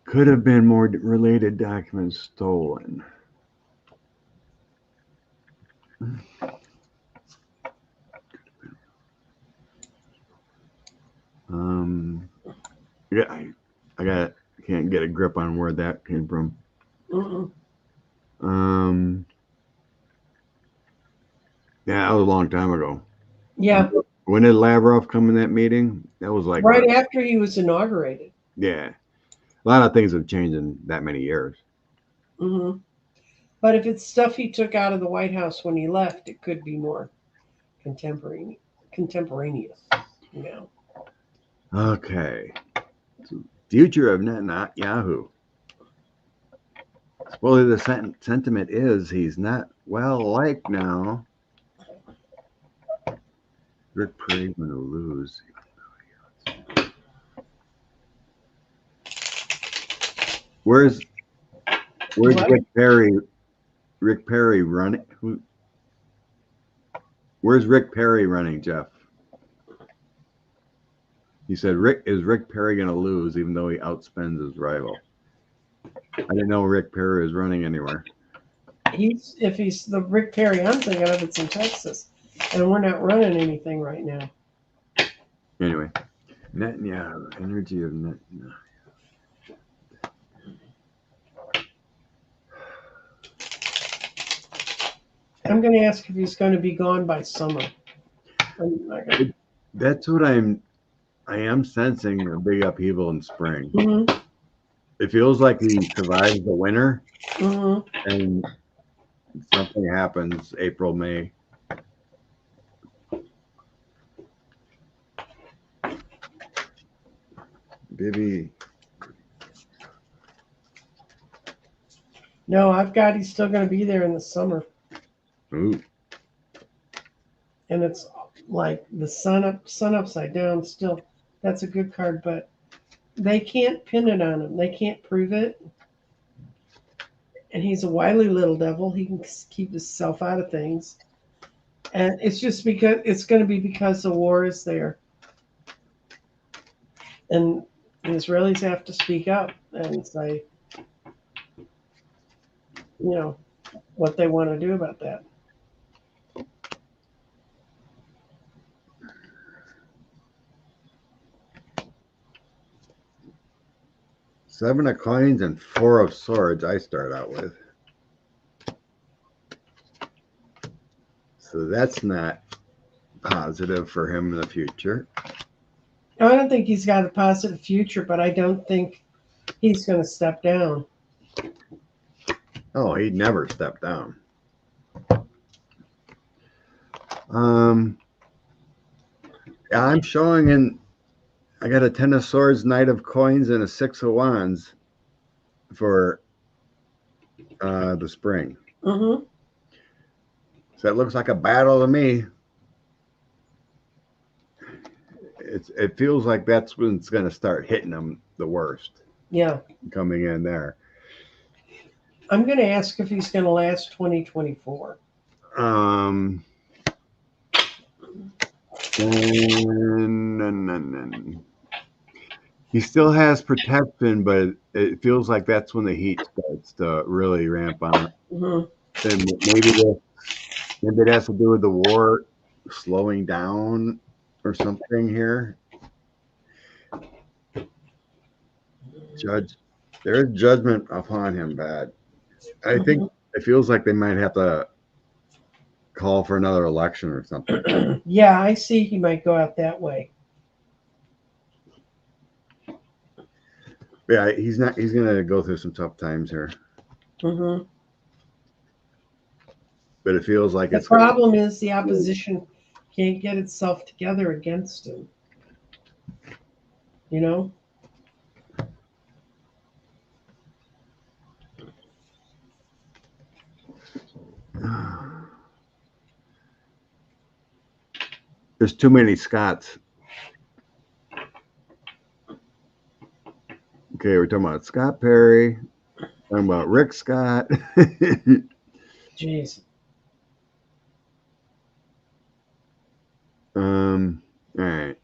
Could have been more related documents stolen. Yeah, I can't get a grip on where that came from. Mm-mm. Yeah, that was a long time ago. Yeah. When did Lavrov come in that meeting? That was like right after he was inaugurated. Yeah, a lot of things have changed in that many years. Mm-hmm. But if it's stuff he took out of the White House when he left, it could be more contemporaneous. You know. Okay. Future of Netanyahu. Supposedly the sentiment is he's not well liked now. Rick Perry's going to lose. Where's What? Rick Perry? Rick Perry running? Where's Rick Perry running, Jeff? He said, Is Rick Perry going to lose even though he outspends his rival? I didn't know Rick Perry was running anywhere. If he's the Rick Perry I'm thinking of, it's in Texas. And we're not running anything right now. Anyway, Netanyahu, energy of Netanyahu. I'm going to ask if he's going to be gone by summer. That's what I am sensing a big upheaval in spring. Mm-hmm. It feels like he survives the winter, Mm-hmm. and something happens April, May. Maybe. No, I've got he's still going to be there in the summer. Ooh. And it's like the sun upside down still. That's a good card, but they can't pin it on him. They can't prove it. And he's a wily little devil. He can keep himself out of things. And it's just because it's going to be because the war is there. And the Israelis have to speak up and say, what they want to do about that. Seven of coins and four of swords I start out with. So that's not positive for him in the future. I don't think he's got a positive future, but I don't think he's going to step down. Oh, he'd never step down. I'm showing I got a 10 of swords, knight of coins, and a 6 of wands for the spring. Mm-hmm. So it looks like a battle to me. It feels like that's when it's going to start hitting them the worst. Yeah. Coming in there. I'm going to ask if he's going to last 2024. He still has protection, but it feels like that's when the heat starts to really ramp on. Mm-hmm. Then maybe the Maybe it has to do with the war slowing down or something here. Judge, there's judgment upon him bad. I think it feels like they might have to call for another election or something. Yeah, I see he might go out that way. Yeah, he's not. He's gonna go through some tough times here. Mm-hmm. But it feels like The it's problem is the opposition can't get itself together against him. You know? there's too many Scots. Okay, we're talking about Scott Perry, talking about Rick Scott. Jeez. All right.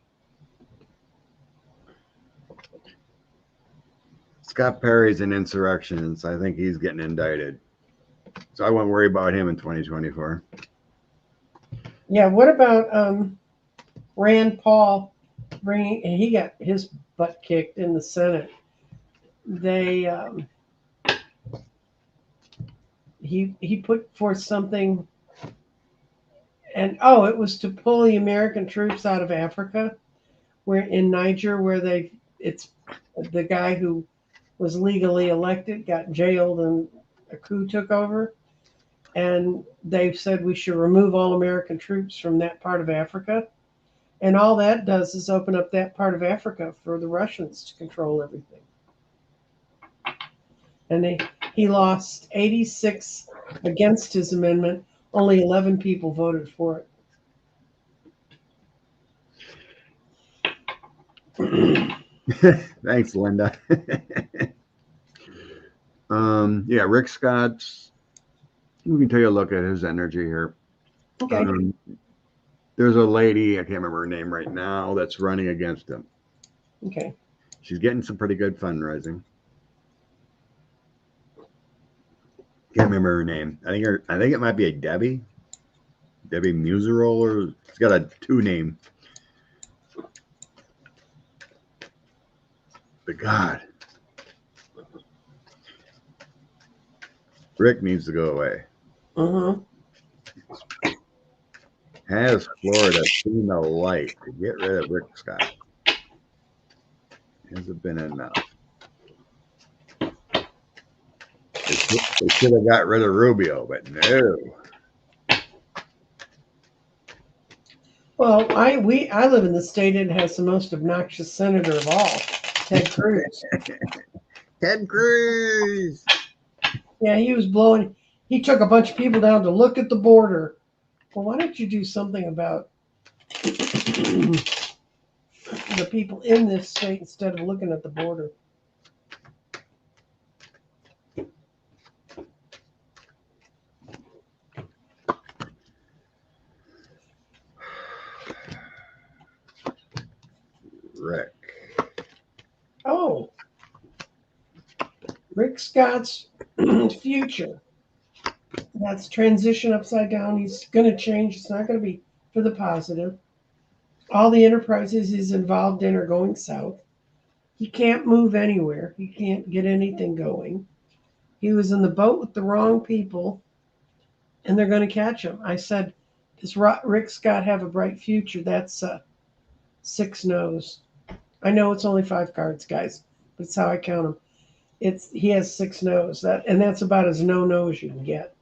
Scott Perry's an insurrectionist. I think he's getting indicted. So I wouldn't worry about him in 2024. Yeah, what about Rand Paul he got his butt kicked in the Senate. They he put forth something, and it was to pull the American troops out of Africa, where in Niger, where it's the guy who was legally elected got jailed and a coup took over, and they've said we should remove all American troops from that part of Africa, and all that does is open up that part of Africa for the Russians to control everything. And he lost 86 against his amendment. Only 11 people voted for it. Thanks, Linda. Yeah, Rick Scott's. We can take a look at his energy here. Okay. There's a lady, I can't remember her name right now, that's running against him. Okay. She's getting some pretty good fundraising. Can't remember her name. I think it might be a Debbie Muserol, or it's got a 2 name. But God, Rick needs to go away. Has Florida seen the light to get rid of Rick Scott? Has it been enough? They should have got rid of Rubio, but no. Well, I live in the state that has the most obnoxious senator of all, Ted Cruz. Ted Cruz. Yeah, he took a bunch of people down to look at the border. Well, why don't you do something about the people in this state instead of looking at the border? Rick. Oh, Rick Scott's future. That's transition upside down. He's going to change. It's not going to be for the positive. All the enterprises he's involved in are going south. He can't move anywhere. He can't get anything going. He was in the boat with the wrong people, and they're going to catch him. I said, does Rick Scott have a bright future? That's 6 no's. I know it's only 5 cards, guys, but it's how I count them. He has 6 no's, and that's about as no as you can get.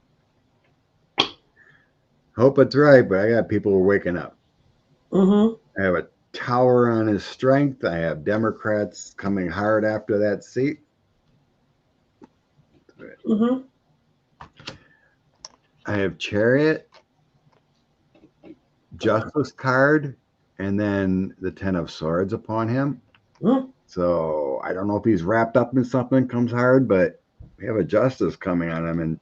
Hope it's right, but I got people waking up. I have a tower on his strength. I have Democrats coming hard after that seat. I have Chariot, Justice card, and then the 10 of Swords upon him. So I don't know if he's wrapped up in something comes hard, but we have a Justice coming on him and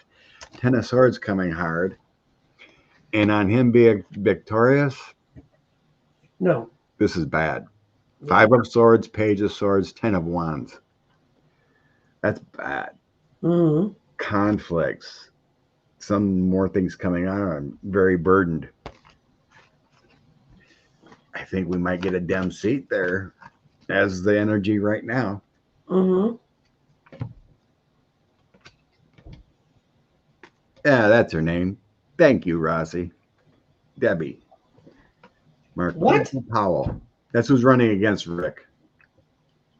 10 of Swords coming hard. And on him being victorious, no, this is bad. 5 of Swords, Page of Swords, 10 of Wands. That's bad. Conflicts. some more things coming on. I'm very burdened. I think we might get a Dem seat there as the energy right now. Mm-hmm. Yeah, that's her name. Thank you, Rossi. Debbie. What? Powell. That's who's running against Rick.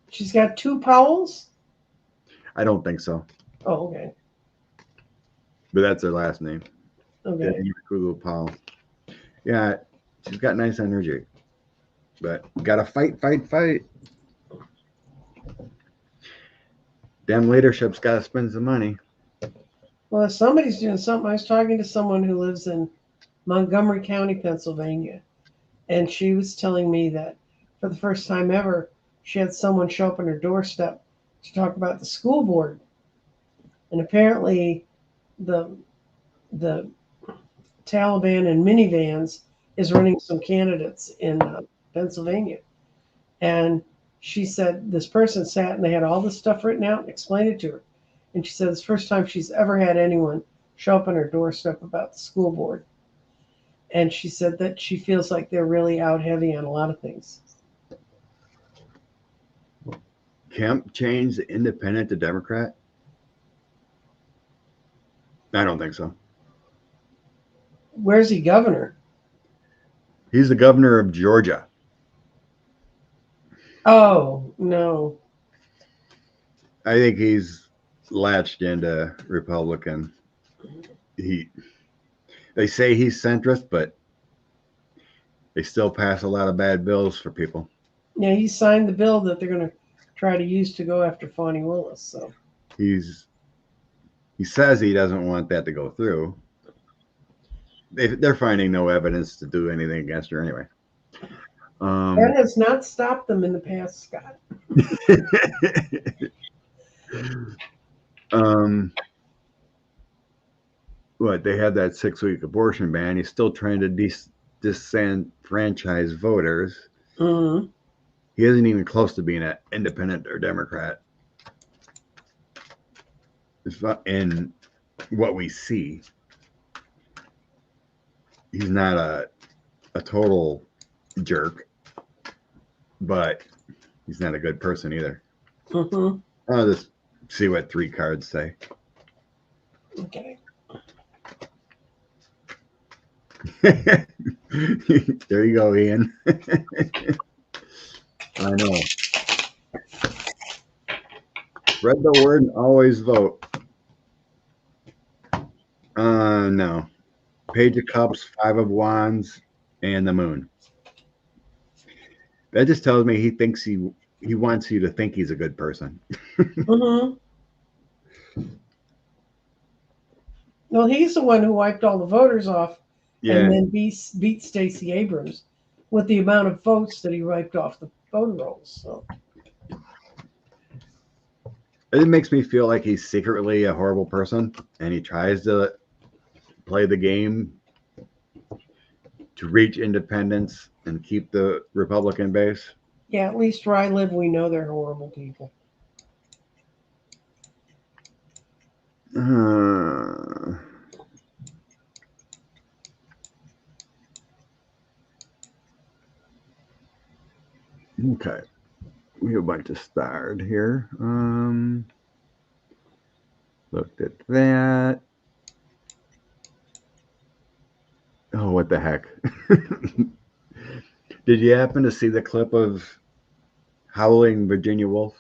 She's got 2 Powells? I don't think so. Oh, okay. But that's her last name. Okay. Debbie Powell. Yeah, she's got nice energy. But gotta fight. Damn leadership's gotta spend some money. Well, if somebody's doing something, I was talking to someone who lives in Montgomery County, Pennsylvania, and she was telling me that for the first time ever, she had someone show up on her doorstep to talk about the school board. And apparently, the the Taliban in minivans is running some candidates in Pennsylvania. And she said this person sat and they had all this stuff written out and explained it to her. And she said it's the first time she's ever had anyone show up on her doorstep about the school board. And she said that she feels like they're really out heavy on a lot of things. Kemp changed the independent to Democrat? I don't think so. Where's he governor? He's the governor of Georgia. Oh, no. I think he's latched into Republican. They say he's centrist, but they still pass a lot of bad bills for people. Yeah, he signed the bill that they're going to try to use to go after Fani Willis. So he says he doesn't want that to go through. They're finding no evidence to do anything against her anyway. That has not stopped them in the past, Scott. What, they had that 6-week abortion ban. He's still trying to disenfranchise voters. Mm-hmm. He isn't even close to being an independent or Democrat. In what we see, he's not a total jerk, but he's not a good person either. Mm-hmm. I'll just see what 3 cards say. Okay. There you go, Ian. I know. Spread the word and always vote. No. Page of Cups, 5 of Wands, and the Moon. That just tells me he thinks he wants you to think he's a good person. Mm-hmm. Well, he's the one who wiped all the voters off and then beat Stacey Abrams with the amount of votes that he wiped off the voter rolls. So it makes me feel like he's secretly a horrible person, and he tries to play the game to reach independence and keep the Republican base. Yeah, at least where I live, we know they're horrible people. Okay. We go back to start here. Looked at that. Oh, what the heck. Did you happen to see the clip of Howling Virginia Wolf?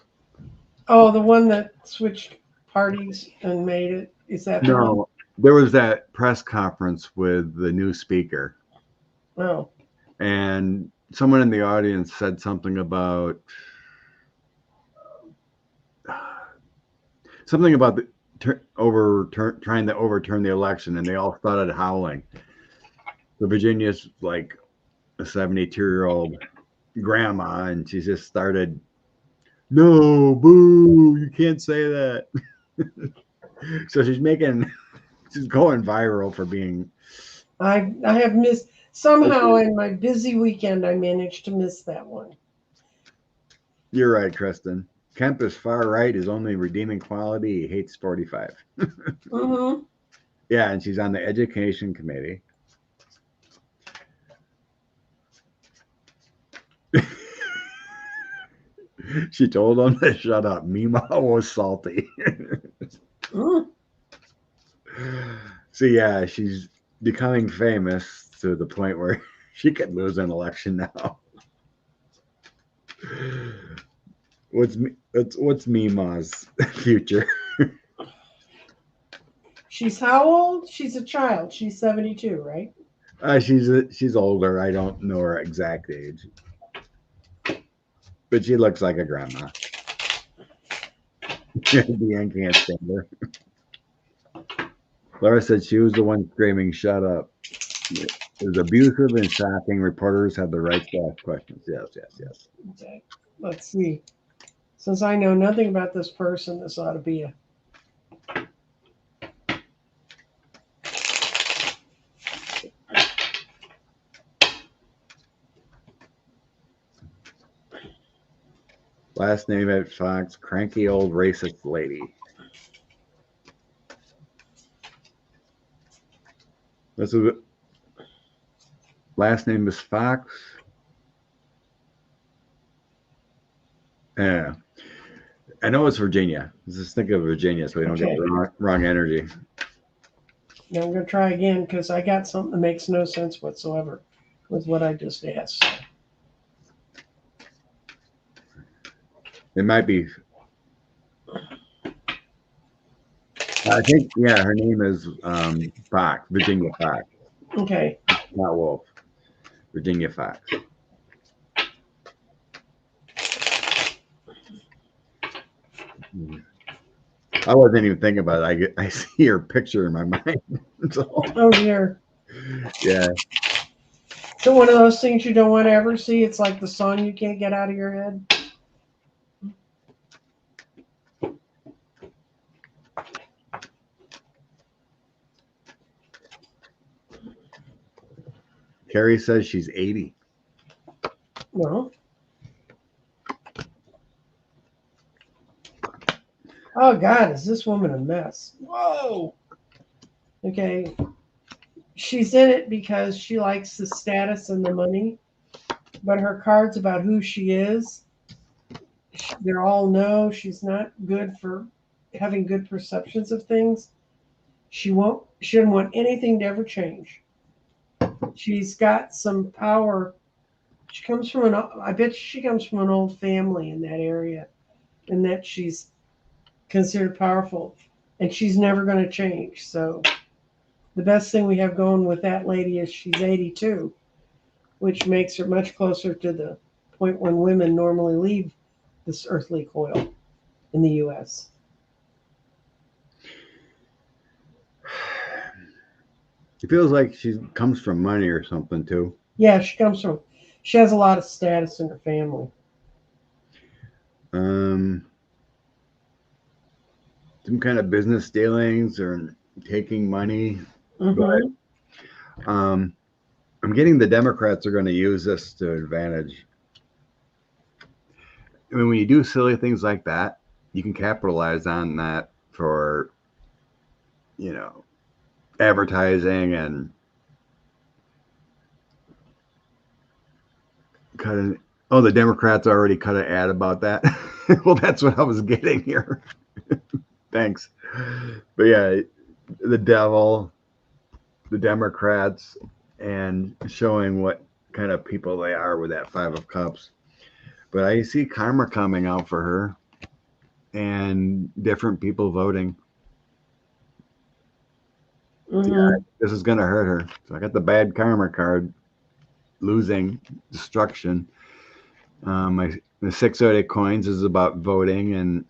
Oh, the one that switched parties and made it. Is that the one? No, there was that press conference with the new speaker. Oh. And someone in the audience said something about the trying to overturn the election, and they all started howling. The Virginia's like a 72-year-old grandma, and she just started, no, boo, you can't say that. So she's going viral for being. I have missed somehow in my busy weekend. I managed to miss that one. You're right, Kristen. Kemp is far right. His only redeeming quality, he hates 45. Mm-hmm. Yeah, and she's on the education committee. She told him to shut up. Mima was salty. Mm. So yeah, she's becoming famous to the point where she could lose an election now. What's Mima's future? She's how old? She's a child. She's 72, right? She's older. I don't know her exact age, but she looks like a grandma. Deanne can't stand her. Laura said she was the one screaming, "Shut up!" It was abusive and shocking. Reporters had the right to ask questions. Yes, yes, yes. Okay. Let's see. Since I know nothing about this person, this ought to be a. Last name at Fox, cranky old racist lady. This is last name is Fox. Yeah, I know it's Virginia. Just think of Virginia so we don't get Okay. wrong energy. Now I'm going to try again because I got something that makes no sense whatsoever with what I just asked. It might be. I think yeah, her name is Fox, Virginia Fox, Okay. not Wolf. Virginia Fox. I wasn't even thinking about it. I see her picture in my mind. So, Oh dear. yeah. So one of those things you don't want to ever see. It's like the song you can't get out of your head. Carrie says she's 80. No. Oh God, is this woman a mess? Whoa. Okay. She's in it because she likes the status and the money, but her cards about who she is, they're all no. She's not good for having good perceptions of things. She won't. She doesn't want anything to ever change. She's got some power. She comes from an. I bet she comes from an old family in that area, and that she's considered powerful, and she's never going to change. So the best thing we have going with that lady is she's 82, which makes her much closer to the point when women normally leave this earthly coil in the U.S. It feels like she comes from money or something too. Yeah, she has a lot of status in her family. Um, some kind of business dealings or taking money, but Mm-hmm. um, I'm getting the Democrats are going to use this to advantage. I mean, when you do silly things like that, you can capitalize on that for, you know, advertising and cutting. Oh, the Democrats already cut an ad about that. Well, that's what I was getting here. Thanks. But yeah, the devil, the Democrats, and showing what kind of people they are with that Five of Cups. But I see karma coming out for her and different people voting. Yeah, Mm-hmm. this is going to hurt her. So I got the bad karma card, losing, destruction. The 6 coins is about voting, and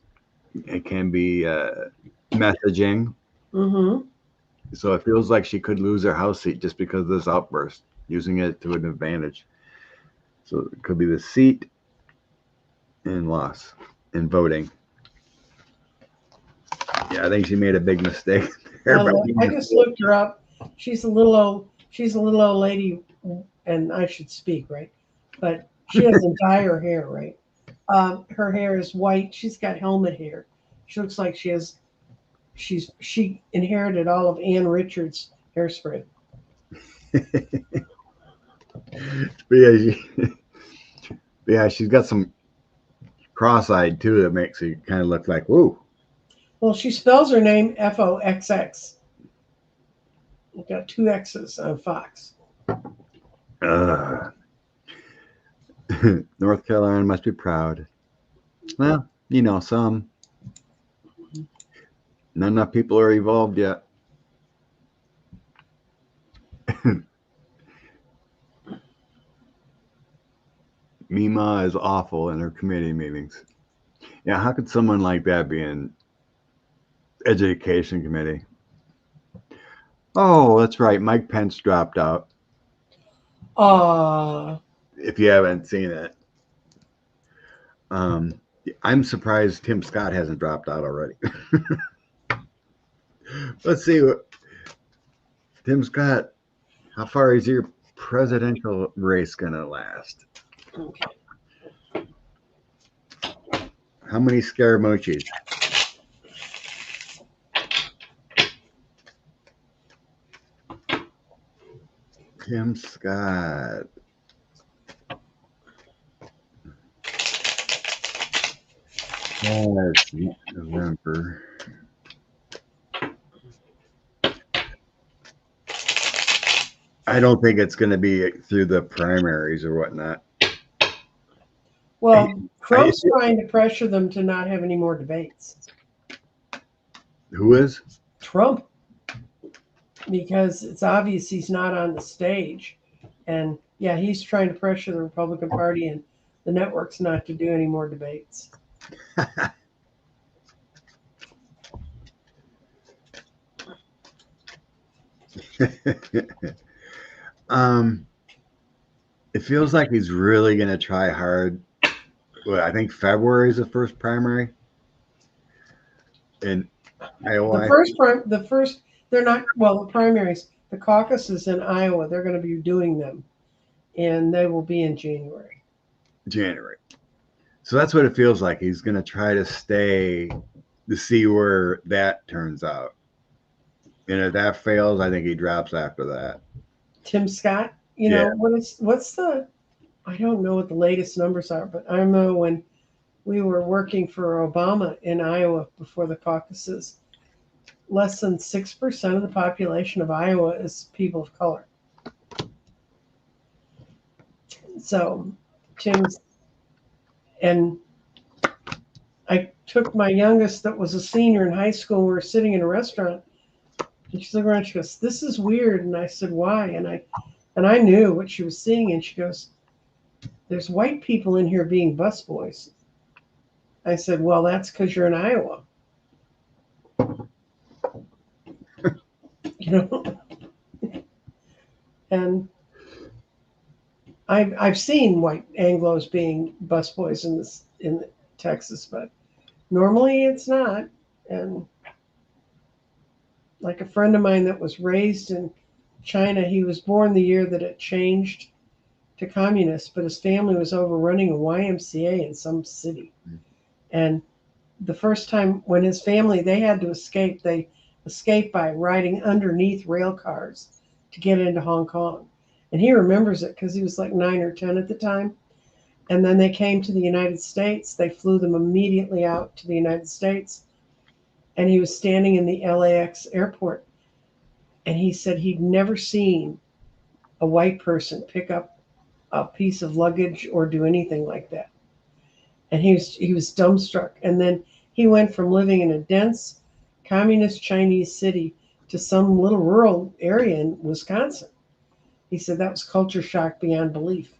it can be messaging. Mm-hmm. So it feels like she could lose her house seat just because of this outburst, using it to an advantage. So it could be the seat and loss in voting. Yeah, I think she made a big mistake there. I just looked her up. She's a little old. She's a little old lady, and I should speak right, but she doesn't dye her hair right. Her hair is white. She's got helmet hair. She looks like she inherited all of Ann Richards' hairspray. Yeah, she's got some cross-eyed too that makes it kind of look like whoa. Well, she spells her name Foxx. You've got 2 X's on Fox. North Carolina must be proud. Well, you know, some. Not enough people are evolved yet. Mima is awful in her committee meetings. Yeah, how could someone like that be in education committee? Oh, that's right. Mike Pence dropped out. If you haven't seen it, I'm surprised Tim Scott hasn't dropped out already. Let's see what Tim Scott. How far is your presidential race gonna last? Okay. How many Scaramucci's? Tim Scott. November. I don't think it's going to be through the primaries or whatnot. Well, Trump's trying to pressure them to not have any more debates. Who is? Trump. Because it's obvious he's not on the stage. And yeah, he's trying to pressure the Republican Party and the networks not to do any more debates. It feels like he's really going to try hard. Well, I think February is the first primary in Iowa. The first, they're not, well, the primaries, the caucuses in Iowa, they're going to be doing them, and they will be in January. So that's what it feels like. He's going to try to stay to see where that turns out. And if that fails, I think he drops after that. Tim Scott, you know, what's the, I don't know what the latest numbers are, but I remember when we were working for Obama in Iowa before the caucuses, less than 6% of the population of Iowa is people of color. So Tim's, and I took my youngest that was a senior in high school. We were sitting in a restaurant, and she's looking around. She goes, "This is weird." And I said, "Why?" And I knew what she was seeing. And she goes, "There's white people in here being busboys." I said, "Well, that's because you're in Iowa." You know, and I've seen white Anglos being busboys in Texas, but normally it's not. And like a friend of mine that was raised in China, he was born the year that it changed to communist, but his family was overrunning a YMCA in some city. And the first time when his family, they had to escape, they escaped by riding underneath rail cars to get into Hong Kong. And he remembers it because he was like 9 or 10 at the time. And then they came to the United States. They flew them immediately out to the United States. And he was standing in the LAX airport. And he said he'd never seen a white person pick up a piece of luggage or do anything like that. And he was dumbstruck. And then he went from living in a dense communist Chinese city to some little rural area in Wisconsin. He said that was culture shock beyond belief.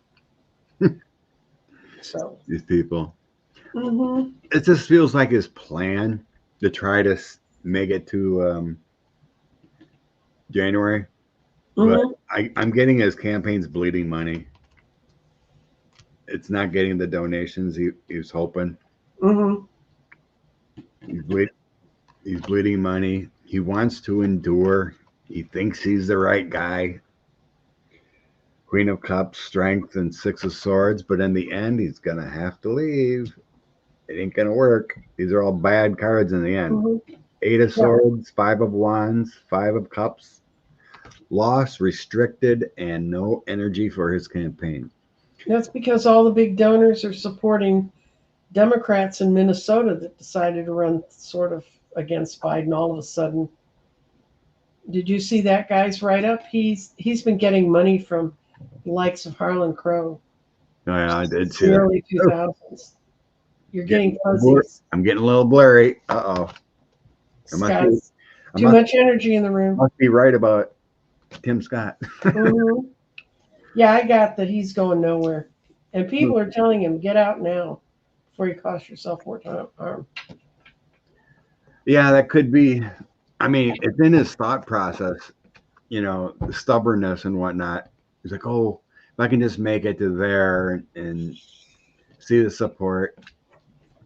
So these people. Mm-hmm. It just feels like his plan to try to make it to January. Mm-hmm. But I'm getting his campaign's bleeding money. It's not getting the donations he was hoping. Mm-hmm. He's bleeding money. He wants to endure. He thinks he's the right guy. Queen of Cups, Strength, and Six of Swords. But in the end, he's gonna have to leave. It ain't gonna work. These are all bad cards in the end. Mm-hmm. Eight of Yeah. Swords, Five of Wands, Five of Cups, loss, restricted, and no energy for his campaign. That's because all the big donors are supporting Democrats in Minnesota that decided to run sort of against Biden all of a sudden. Did you see that guy's write up? He's been getting money from the likes of Harlan Crow Oh, yeah, I did since see the that. early 2000s. You're getting fuzzies. I'm getting a little blurry. Uh-oh. Scott's I too much energy in the room. must be right about Tim Scott. Hmm. Yeah, I got that he's going nowhere. And people are telling him, get out now before you cost yourself more harm. Yeah, that could be. I mean, it's in his thought process, the stubbornness and whatnot. He's like, oh, if I can just make it to there and see the support,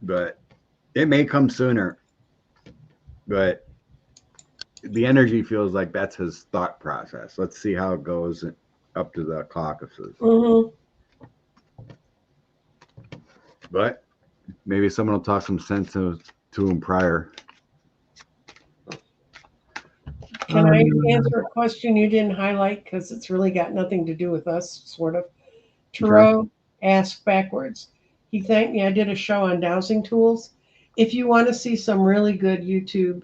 but it may come sooner. But the energy feels like that's his thought process. Let's see how it goes up to the caucuses. Mm-hmm. But maybe someone will talk some sense to him prior. Can I answer a question you didn't highlight because it's really got nothing to do with us, sort of? Tarot asked backwards. He thanked me. I did a show on dowsing tools. If you want to see some really good YouTube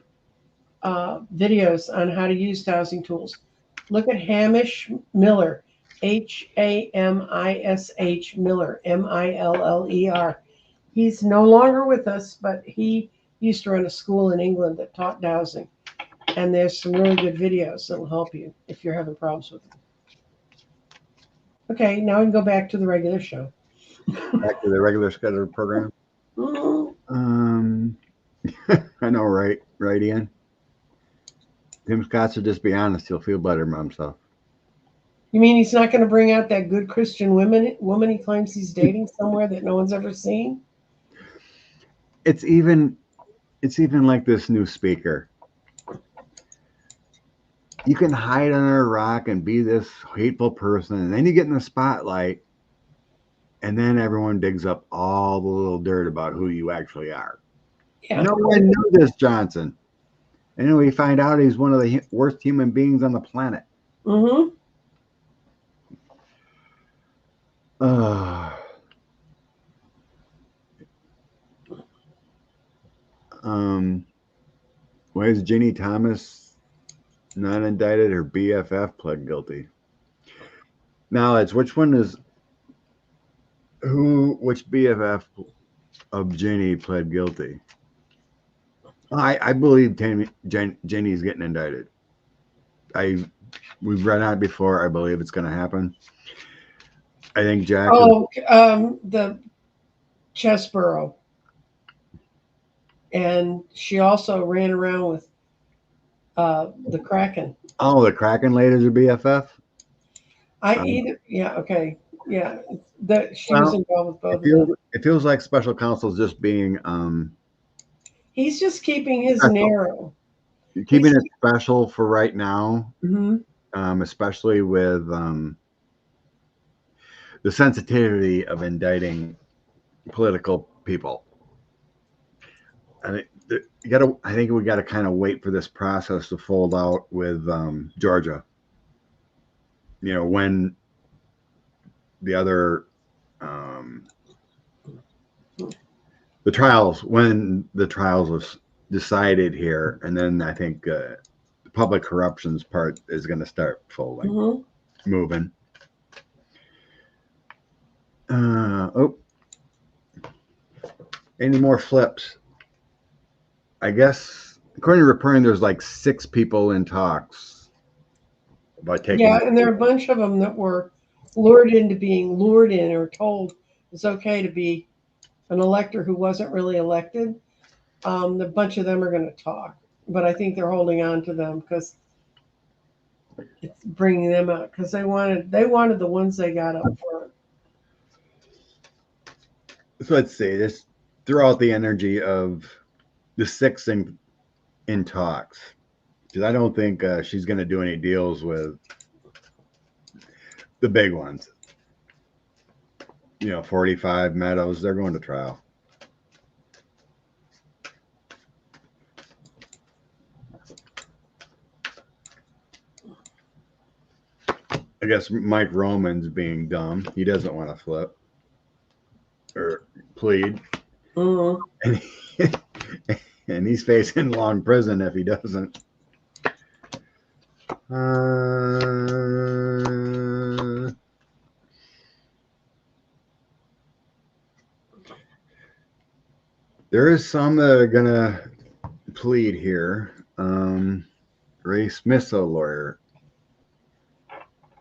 videos on how to use dowsing tools, look at Hamish Miller, Hamish Miller, Miller. He's no longer with us, but he used to run a school in England that taught dowsing. And there's some really good videos that'll help you if you're having problems with it. Okay, now we can go back to the regular show. Back to the regular scheduled program. Mm-hmm. I know, right, Ian? Tim Scott should just be honest. He'll feel better about himself. You mean he's not going to bring out that good Christian woman he claims he's dating somewhere that no one's ever seen? It's even like this new speaker. You can hide under a rock and be this hateful person, and then you get in the spotlight, and then everyone digs up all the little dirt about who you actually are. Yeah. No one knew this Johnson. And then we find out he's one of the worst human beings on the planet. Mm-hmm. Why is Ginny Thomas not indicted? Her BFF pled guilty. Now it's which BFF of Ginny pled guilty? I believe Jenny's getting indicted. We've read on it before. I believe it's going to happen. I think Jack. The Chesborough, and she also ran around with the Kraken. Oh, the Kraken ladies are BFF. Okay, yeah. She was involved with both of them. It feels like special counsel's just being. He's just keeping his narrow. Keeping it special for right now, Mm-hmm. especially with the sensitivity of indicting political people. And I think we got to kind of wait for this process to fold out with Georgia. When the other when the trials was decided here, and then I think the public corruptions part is going to start folding, moving. Any more flips? I guess according to reporting, there's like 6 people in talks about taking. Yeah, and there are a bunch of them that were lured into being lured in or told it's okay to be an elector who wasn't really elected. The bunch of them are going to talk, but I think they're holding on to them because it's bringing them out because they wanted the ones they got up front. So let's see. Just throw out the energy of the 6 in talks, because I don't think she's going to do any deals with the big ones. 45 Meadows, they're going to trial. guess Mike Roman's being dumb. He doesn't want to flip or plead. Mm-hmm. And he's facing long prison if he doesn't. There is some that are gonna plead here. Ray Smith's a lawyer.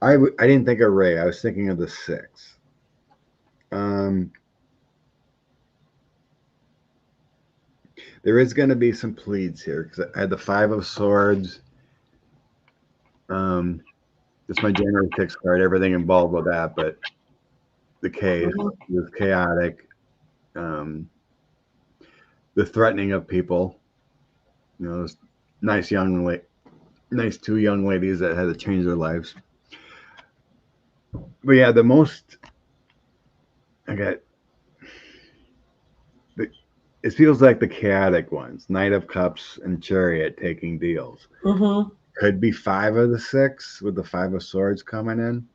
I didn't think of Ray. I was thinking of the 6. There is going to be some pleads here because I had the 5 of Swords. It's my January 6th card. Everything involved with that, but the case was chaotic. The threatening of people. You know, those nice 2 young ladies that had to change their lives. But yeah, the most I got. It feels like the chaotic ones, Knight of Cups and Chariot taking deals. Mm-hmm. Could be 5 of the 6 with the 5 of Swords coming in.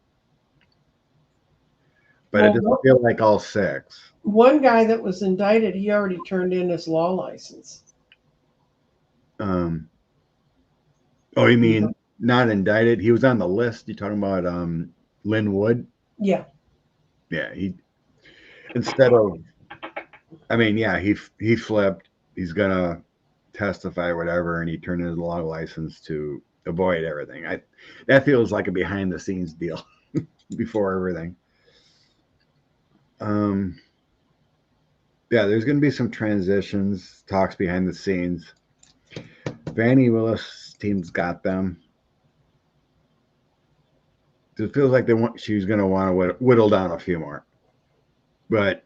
But it doesn't feel like all 6. One guy that was indicted, he already turned in his law license. Oh, you mean not indicted? He was on the list. You talking about Lynn Wood? Yeah. Yeah, he instead of he flipped. He's gonna testify or whatever, and he turned in his law license to avoid everything. That feels like a behind the scenes deal before everything. Yeah, there's gonna be some transitions, talks behind the scenes. Vanny Willis' team's got them. It feels like she's gonna want to whittle down a few more, but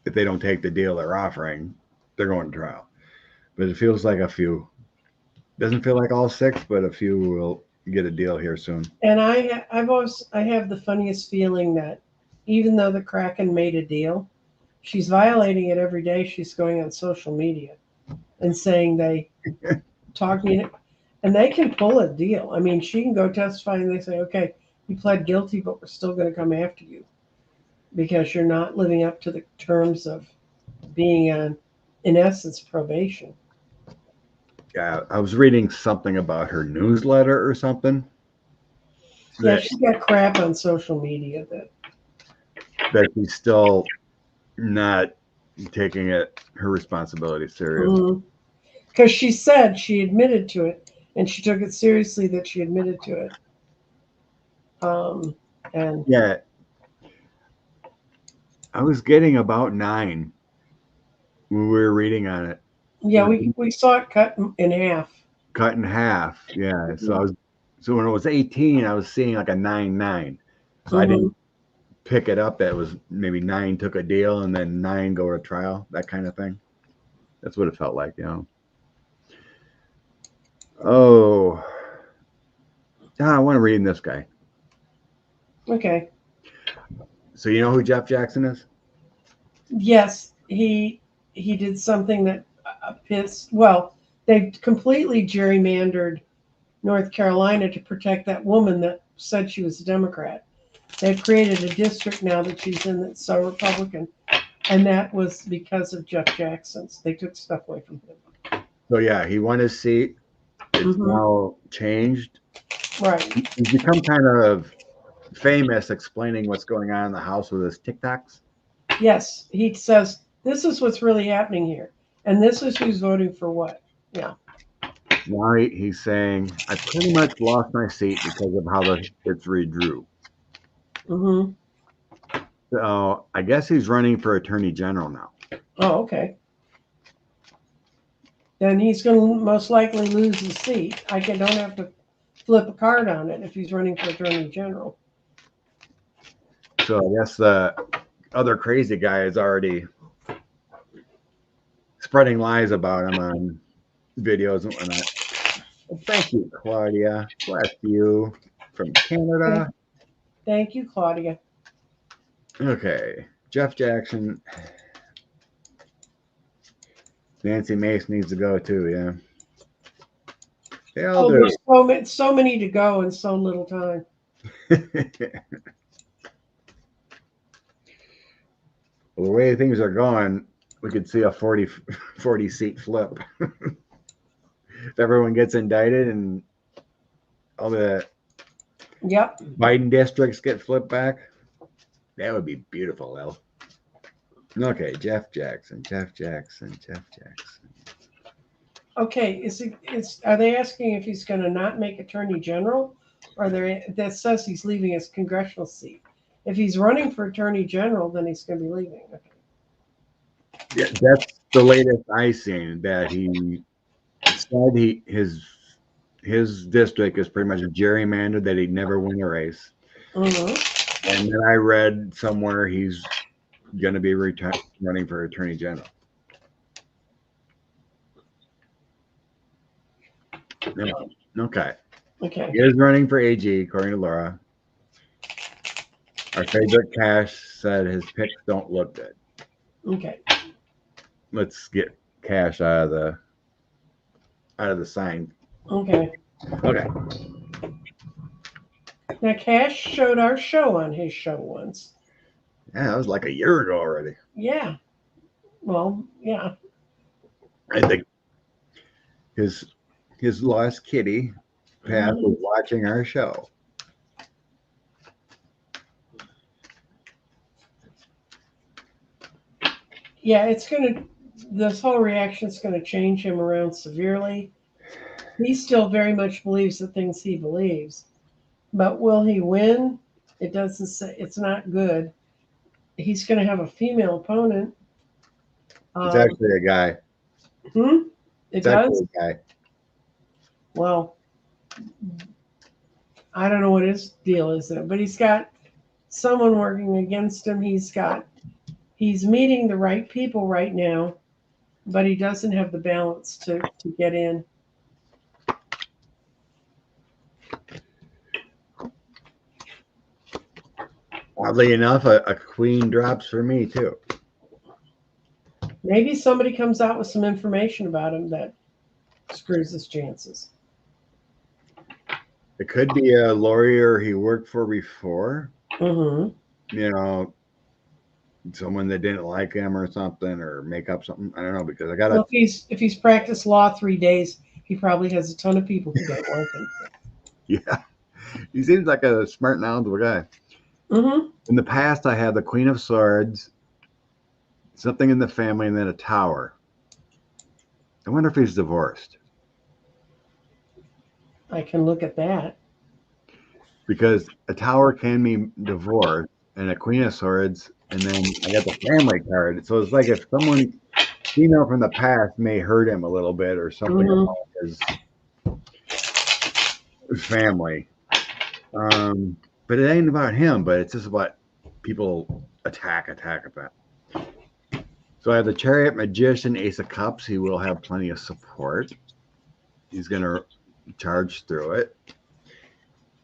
if they don't take the deal they're offering, they're going to trial. But it feels like a few. Doesn't feel like all 6, but a few will get a deal here soon. And I have the funniest feeling that even though the Kraken made a deal, she's violating it every day. She's going on social media and saying they talked me, and they can pull a deal. I mean, she can go testify and they say, okay, you pled guilty, but we're still going to come after you because you're not living up to the terms of being on, in essence, probation. Yeah, I was reading something about her newsletter or something. Yeah, she got crap on social media that she's still not taking her responsibility serious. Because she said she admitted to it, and she took it seriously that she admitted to it. And yeah, I was getting about 9 when we were reading on it. Yeah, we saw it cut in half. Cut in half. Yeah. So when it was 18, I was seeing like a 9-9. So I didn't pick it up. That was maybe 9 took a deal and then 9 go to trial. That kind of thing. That's what it felt like, you know. Oh, I want to read this guy. Okay. So you know who Jeff Jackson is? Yes, he did something that pissed. Well, they completely gerrymandered North Carolina to protect that woman that said she was a Democrat. They've created a district now that she's in that's so Republican, and that was because of Jeff Jackson's. They took stuff away from him. So yeah, he won his seat. It's now changed. Right. He's become kind of famous explaining what's going on in the House with his TikToks. Yes, he says this is what's really happening here, and this is who's voting for what. Yeah. Now he's saying, I pretty much lost my seat because of how it's redrew. So I guess he's running for Attorney General now. Oh, okay. Then he's going to most likely lose his seat. I don't have to flip a card on it if he's running for Attorney General. So I guess the other crazy guy is already spreading lies about him on videos and whatnot. Well, thank you, Claudia. Bless you from Canada. Thank you, Claudia. Okay, Jeff Jackson. Nancy Mace needs to go too, yeah. They all do. There's so many to go in so little time. Well, the way things are going, we could see a 40 seat flip. If everyone gets indicted and all the Yep. Biden districts get flipped back, that would be beautiful, though. Okay, Jeff Jackson. Okay. Are they asking if he's going to not make attorney general, or that says he's leaving his congressional seat? If he's running for attorney general, then he's going to be leaving. Okay. Yeah, that's the latest I seen. That he said his district is pretty much gerrymandered, that he'd never win a race. Mm-hmm. And then I read somewhere he's going to be running for attorney general. Yeah. Okay. Okay. He is running for AG, according to Laura. Our favorite Cash said his picks don't look good. Okay. Let's get Cash out of the sign. Okay. Okay. Now, Cash showed our show on his show once. Yeah, that was like a year ago already. Yeah. Well, yeah. I think his lost kitty, Pat, was watching our show. Yeah, this whole reaction's gonna change him around severely. He still very much believes the things he believes, but will he win? It doesn't say. It's not good. He's gonna have a female opponent. It's actually a guy. It It's does. actually a guy. Well, I don't know what his deal is there, but he's got someone working against him. He's meeting the right people right now, but he doesn't have the balance to get in. Oddly enough, a queen drops for me too. Maybe somebody comes out with some information about him that screws his chances. It could be a lawyer he worked for before. Mm-hmm. You know, someone that didn't like him or something, or make up something. I don't know, because I got Well, if he's practiced law 3 days, he probably has a ton of people who don't like him. Yeah, he seems like a smart, knowledgeable guy. Mm-hmm. In the past, I had the Queen of Swords, something in the family, and then a Tower. I wonder if he's divorced. I can look at that. Because a Tower can mean divorce, and a Queen of Swords, and then I got the family card. So it's like if someone female from the past may hurt him a little bit or something about his family. But it ain't about him, but it's just about people attack. So I have the Chariot, Magician, Ace of Cups. He will have plenty of support. He's going to charge through it.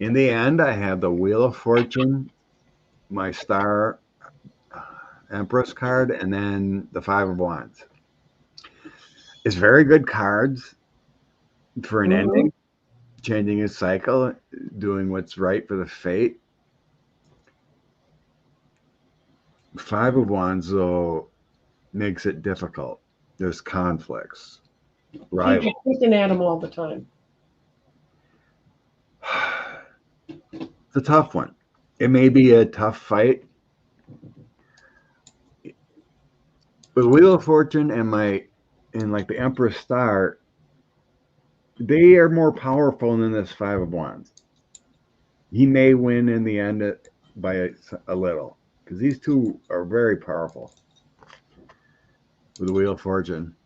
In the end, I have the Wheel of Fortune, my Star Empress card, and then the Five of Wands. It's very good cards for an ending, changing his cycle, doing what's right for the fate. Five of Wands, though, makes it difficult. There's conflicts. Right. You're picking at him all the time. It's a tough one. It may be a tough fight. With Wheel of Fortune and like the Empress Star, they are more powerful than this Five of Wands. He may win in the end by a little, because these two are very powerful. With the Wheel of Fortune,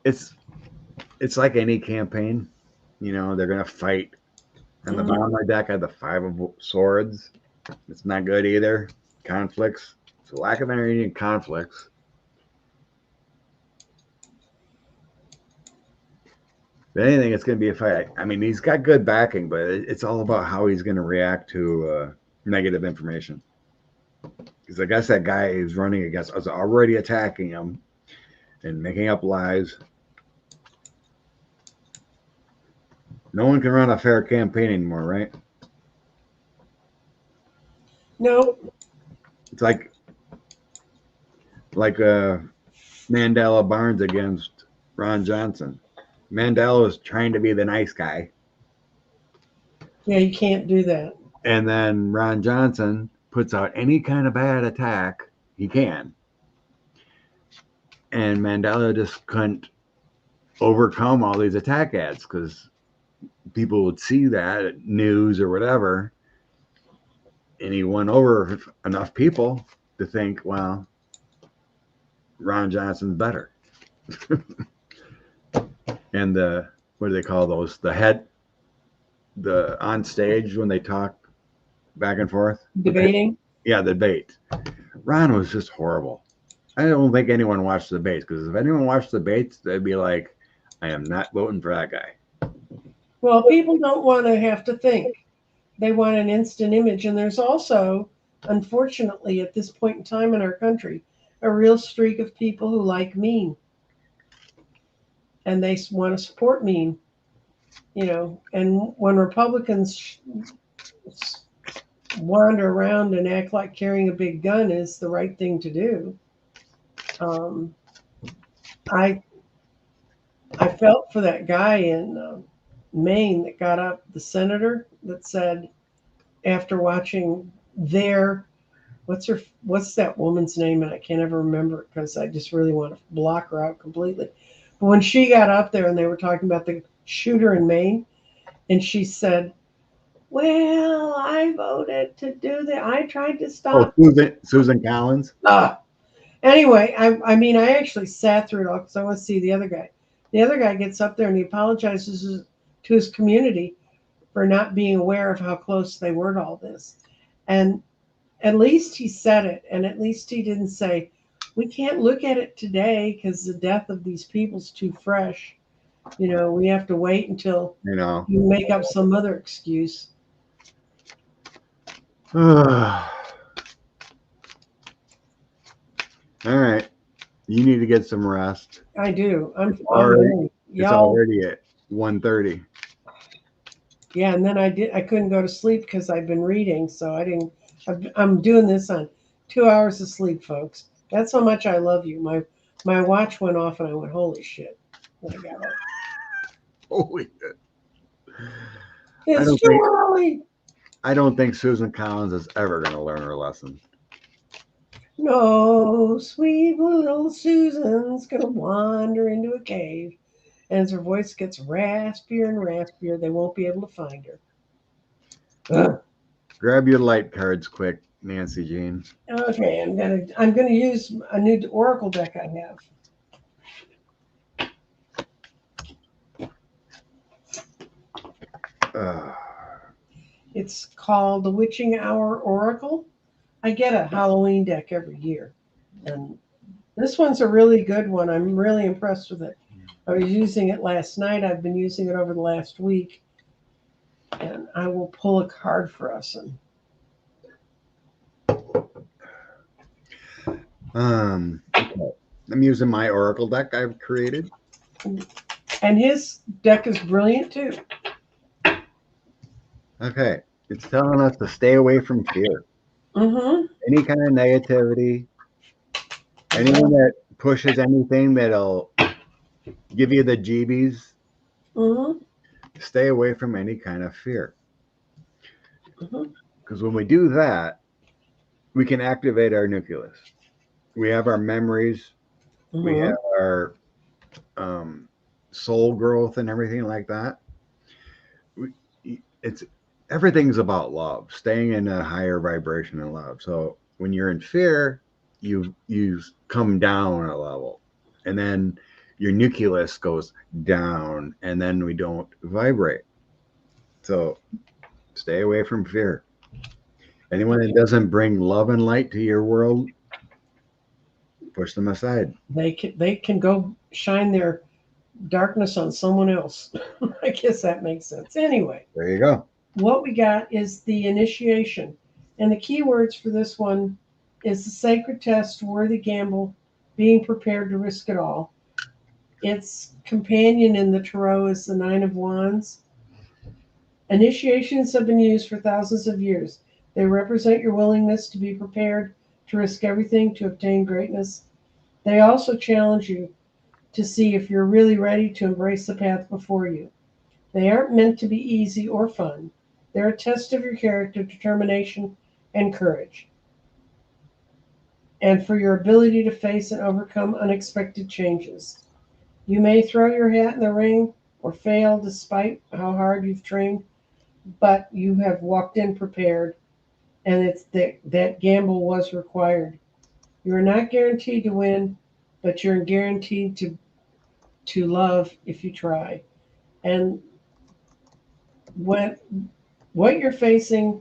it's like any campaign. You know, they're gonna fight. And the bottom of my deck, I have the Five of Swords. It's not good either. Conflicts. It's a lack of energy and conflicts. If anything, it's going to be a fight. I mean, he's got good backing, but it's all about how he's going to react to negative information. Because I guess that guy he's running against is already attacking him and making up lies. No one can run a fair campaign anymore, right? No. It's like Mandela Barnes against Ron Johnson. Mandela was trying to be the nice guy, Yeah, you can't do that. and then Ron Johnson puts out any kind of bad attack he can, and Mandela just couldn't overcome all these attack ads because people would see that at news or whatever, and he won over enough people to think, well, Ron Johnson's better. And the what do they call those? The on stage when they talk back and forth. Debating. Yeah, the debate. Ron was just horrible. I don't think anyone watched the debates because if anyone watched the debates, they'd be like, I am not voting for that guy. Well, people don't want to have to think. They want an instant image. And there's also, unfortunately, at this point in time in our country, a real streak of people who like mean and they want to support mean, you know. And when Republicans wander around and act like carrying a big gun is the right thing to do, um, I I felt for that guy in Maine that got up, the senator that said after watching their what's that woman's name, and I can't ever remember it because I just really want to block her out completely. But when she got up there and they were talking about the shooter in Maine, and she said, "Well, I voted to do that. I tried to Oh, stop." Susan Collins. Anyway, I mean, I actually sat through it all because I want to see the other guy. The other guy gets up there and he apologizes to his community for not being aware of how close they were to all this. And at least he said it, and at least he didn't say, we can't look at it today because the death of these people's too fresh. You know, we have to wait until You know. you make up some other excuse. All right. You need to get some rest. I do. It's I'm already, ready. it's Y'all, already at 1:30. yeah, and then I couldn't go to sleep because I've been reading, so I'm doing this on 2 hours of sleep, folks. That's how much I love you. My watch went off and I went, holy shit, when I got up. Holy shit. I It's don't too think early. I don't think Susan Collins is ever going to learn her lesson. No, sweet little Susan's gonna wander into a cave. And as her voice gets raspier and raspier, they won't be able to find her. Ugh. Grab your light cards quick, Nancy Jean. Okay, I'm gonna use a new oracle deck I have. It's called the Witching Hour Oracle. I get a Halloween deck every year, and this one's a really good one. I'm really impressed with it. I was using it last night. I've been using it over the last week, and I will pull a card for us. And Okay. I'm using my oracle deck I've created. his deck is brilliant too. Okay. It's telling us to stay away from fear. Mm-hmm. Any kind of negativity, anyone that pushes anything that'll give you the jeebies, Mm-hmm. stay away from any kind of fear. Mm-hmm. Because when we do that, we can activate our nucleus. We have our memories, we Mm-hmm. have our soul growth and everything like that. It's everything's about love, staying in a higher vibration of love. So when you're in fear, you come down a level, and then your nucleus goes down, and then we don't vibrate. So stay away from fear. Anyone that doesn't bring love and light to your world, push them aside. They can go shine their darkness on someone else. I guess that makes sense. Anyway, There you go. what we got is the initiation, and the key words for this one is the sacred test, worthy gamble, being prepared to risk it all. Its companion in the tarot is the Nine of Wands, Initiations have been used for thousands of years. They represent your willingness to be prepared to risk everything to obtain greatness. They also challenge you to see if you're really ready to embrace the path before you. They aren't meant to be easy or fun. They're a test of your character, determination, and courage, and for your ability to face and overcome unexpected changes. You may throw your hat in the ring or fail despite how hard you've trained, but you have walked in prepared, and it's that gamble was required. You are not guaranteed to win, but you're guaranteed to love if you try. And what what you're facing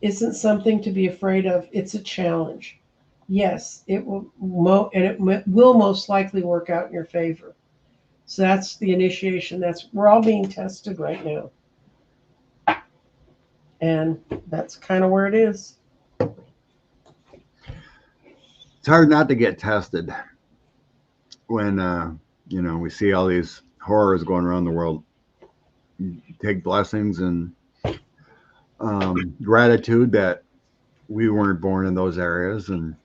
isn't something to be afraid of. It's a challenge. Yes, it will, will most likely work out in your favor. So that's the initiation. That's we're all being tested right now, and that's kind of where it is. It's hard not to get tested when we see all these horrors going around the world. You take blessings and gratitude that we weren't born in those areas and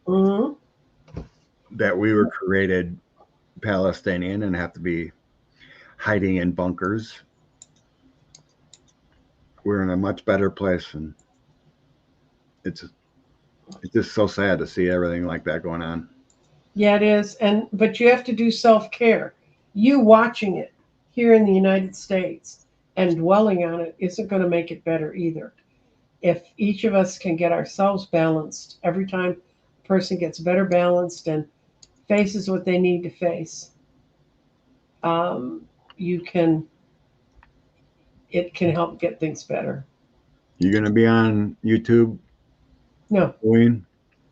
that we were created Palestinian and have to be hiding in bunkers. We're in a much better place, and it's just so sad to see everything like that going on. Yeah, it is. But you have to do self-care. You watching it here in the United States and dwelling on it isn't going to make it better either. If each of us can get ourselves balanced, every time a person gets better balanced and faces what they need to face, you can it can help get things better. You gonna be on YouTube? No, Queen?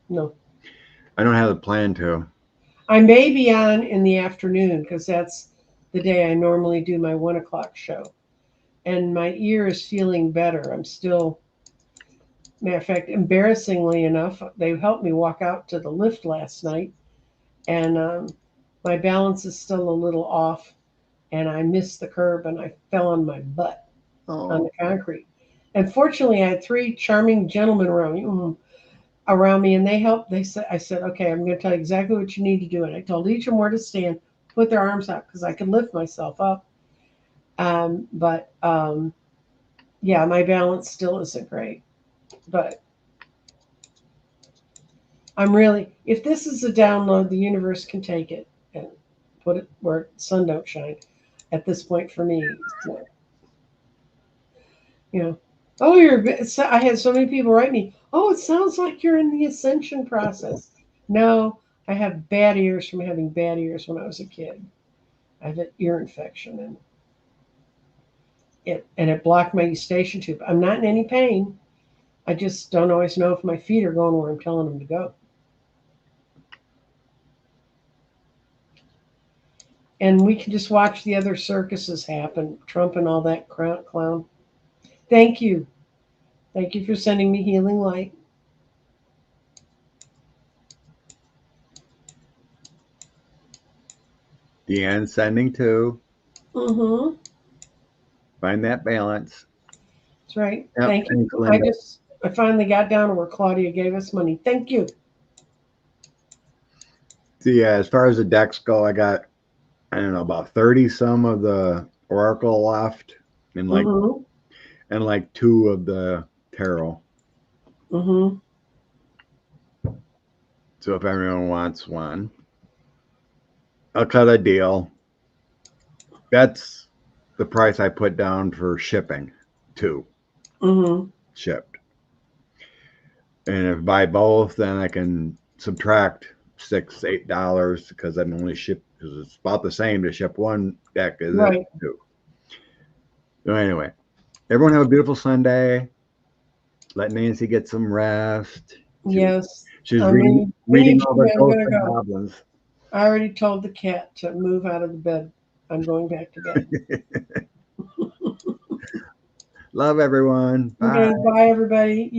no. I don't have a plan to. I may be on in the afternoon because that's the day I normally do my 1 o'clock show. And my ear is feeling better. I'm still, matter of fact, embarrassingly enough, they helped me walk out to the lift last night, and my balance is still a little off, and I missed the curb and I fell on my butt on the concrete. And fortunately, I had three charming gentlemen around me, and they helped. They said, "I said, okay, I'm going to tell you exactly what you need to do." And I told each of them where to stand, put their arms out because I could lift myself up. But yeah, my balance still isn't great. But I'm really, if this is a download, the universe can take it and put it where the sun don't shine. At this point, for me, so, you know. Oh, I had so many people write me. Oh, it sounds like you're in the ascension process. No, I have bad ears from having bad ears when I was a kid. I have an ear infection, and it blocked my eustachian tube. I'm not in any pain. I just don't always know if my feet are going where I'm telling them to go. And we can just watch the other circuses happen, Trump and all that clown. Thank you. Thank you for sending me healing light. Deanne's sending too. Mm-hmm. Find that balance. That's right. Yep, Thank you. I finally got down to where Claudia gave us money. Thank you. See, as far as the decks go, I got, I don't know, about 30 some of the Oracle left and like 2 of the Tarot. Mm-hmm. So if everyone wants one, I'll cut a deal. That's the price I put down for shipping, 2 shipped. And if I buy both, then I can subtract $6-8 because I'm only shipped, because it's about the same to ship one deck as right. 2. So anyway, everyone have a beautiful Sunday. Let Nancy get some rest. Yes. She's reading all the ghosts and goblins. I already told the cat to move out of the bed. I'm going back to bed. Love everyone. Bye. Okay, bye everybody.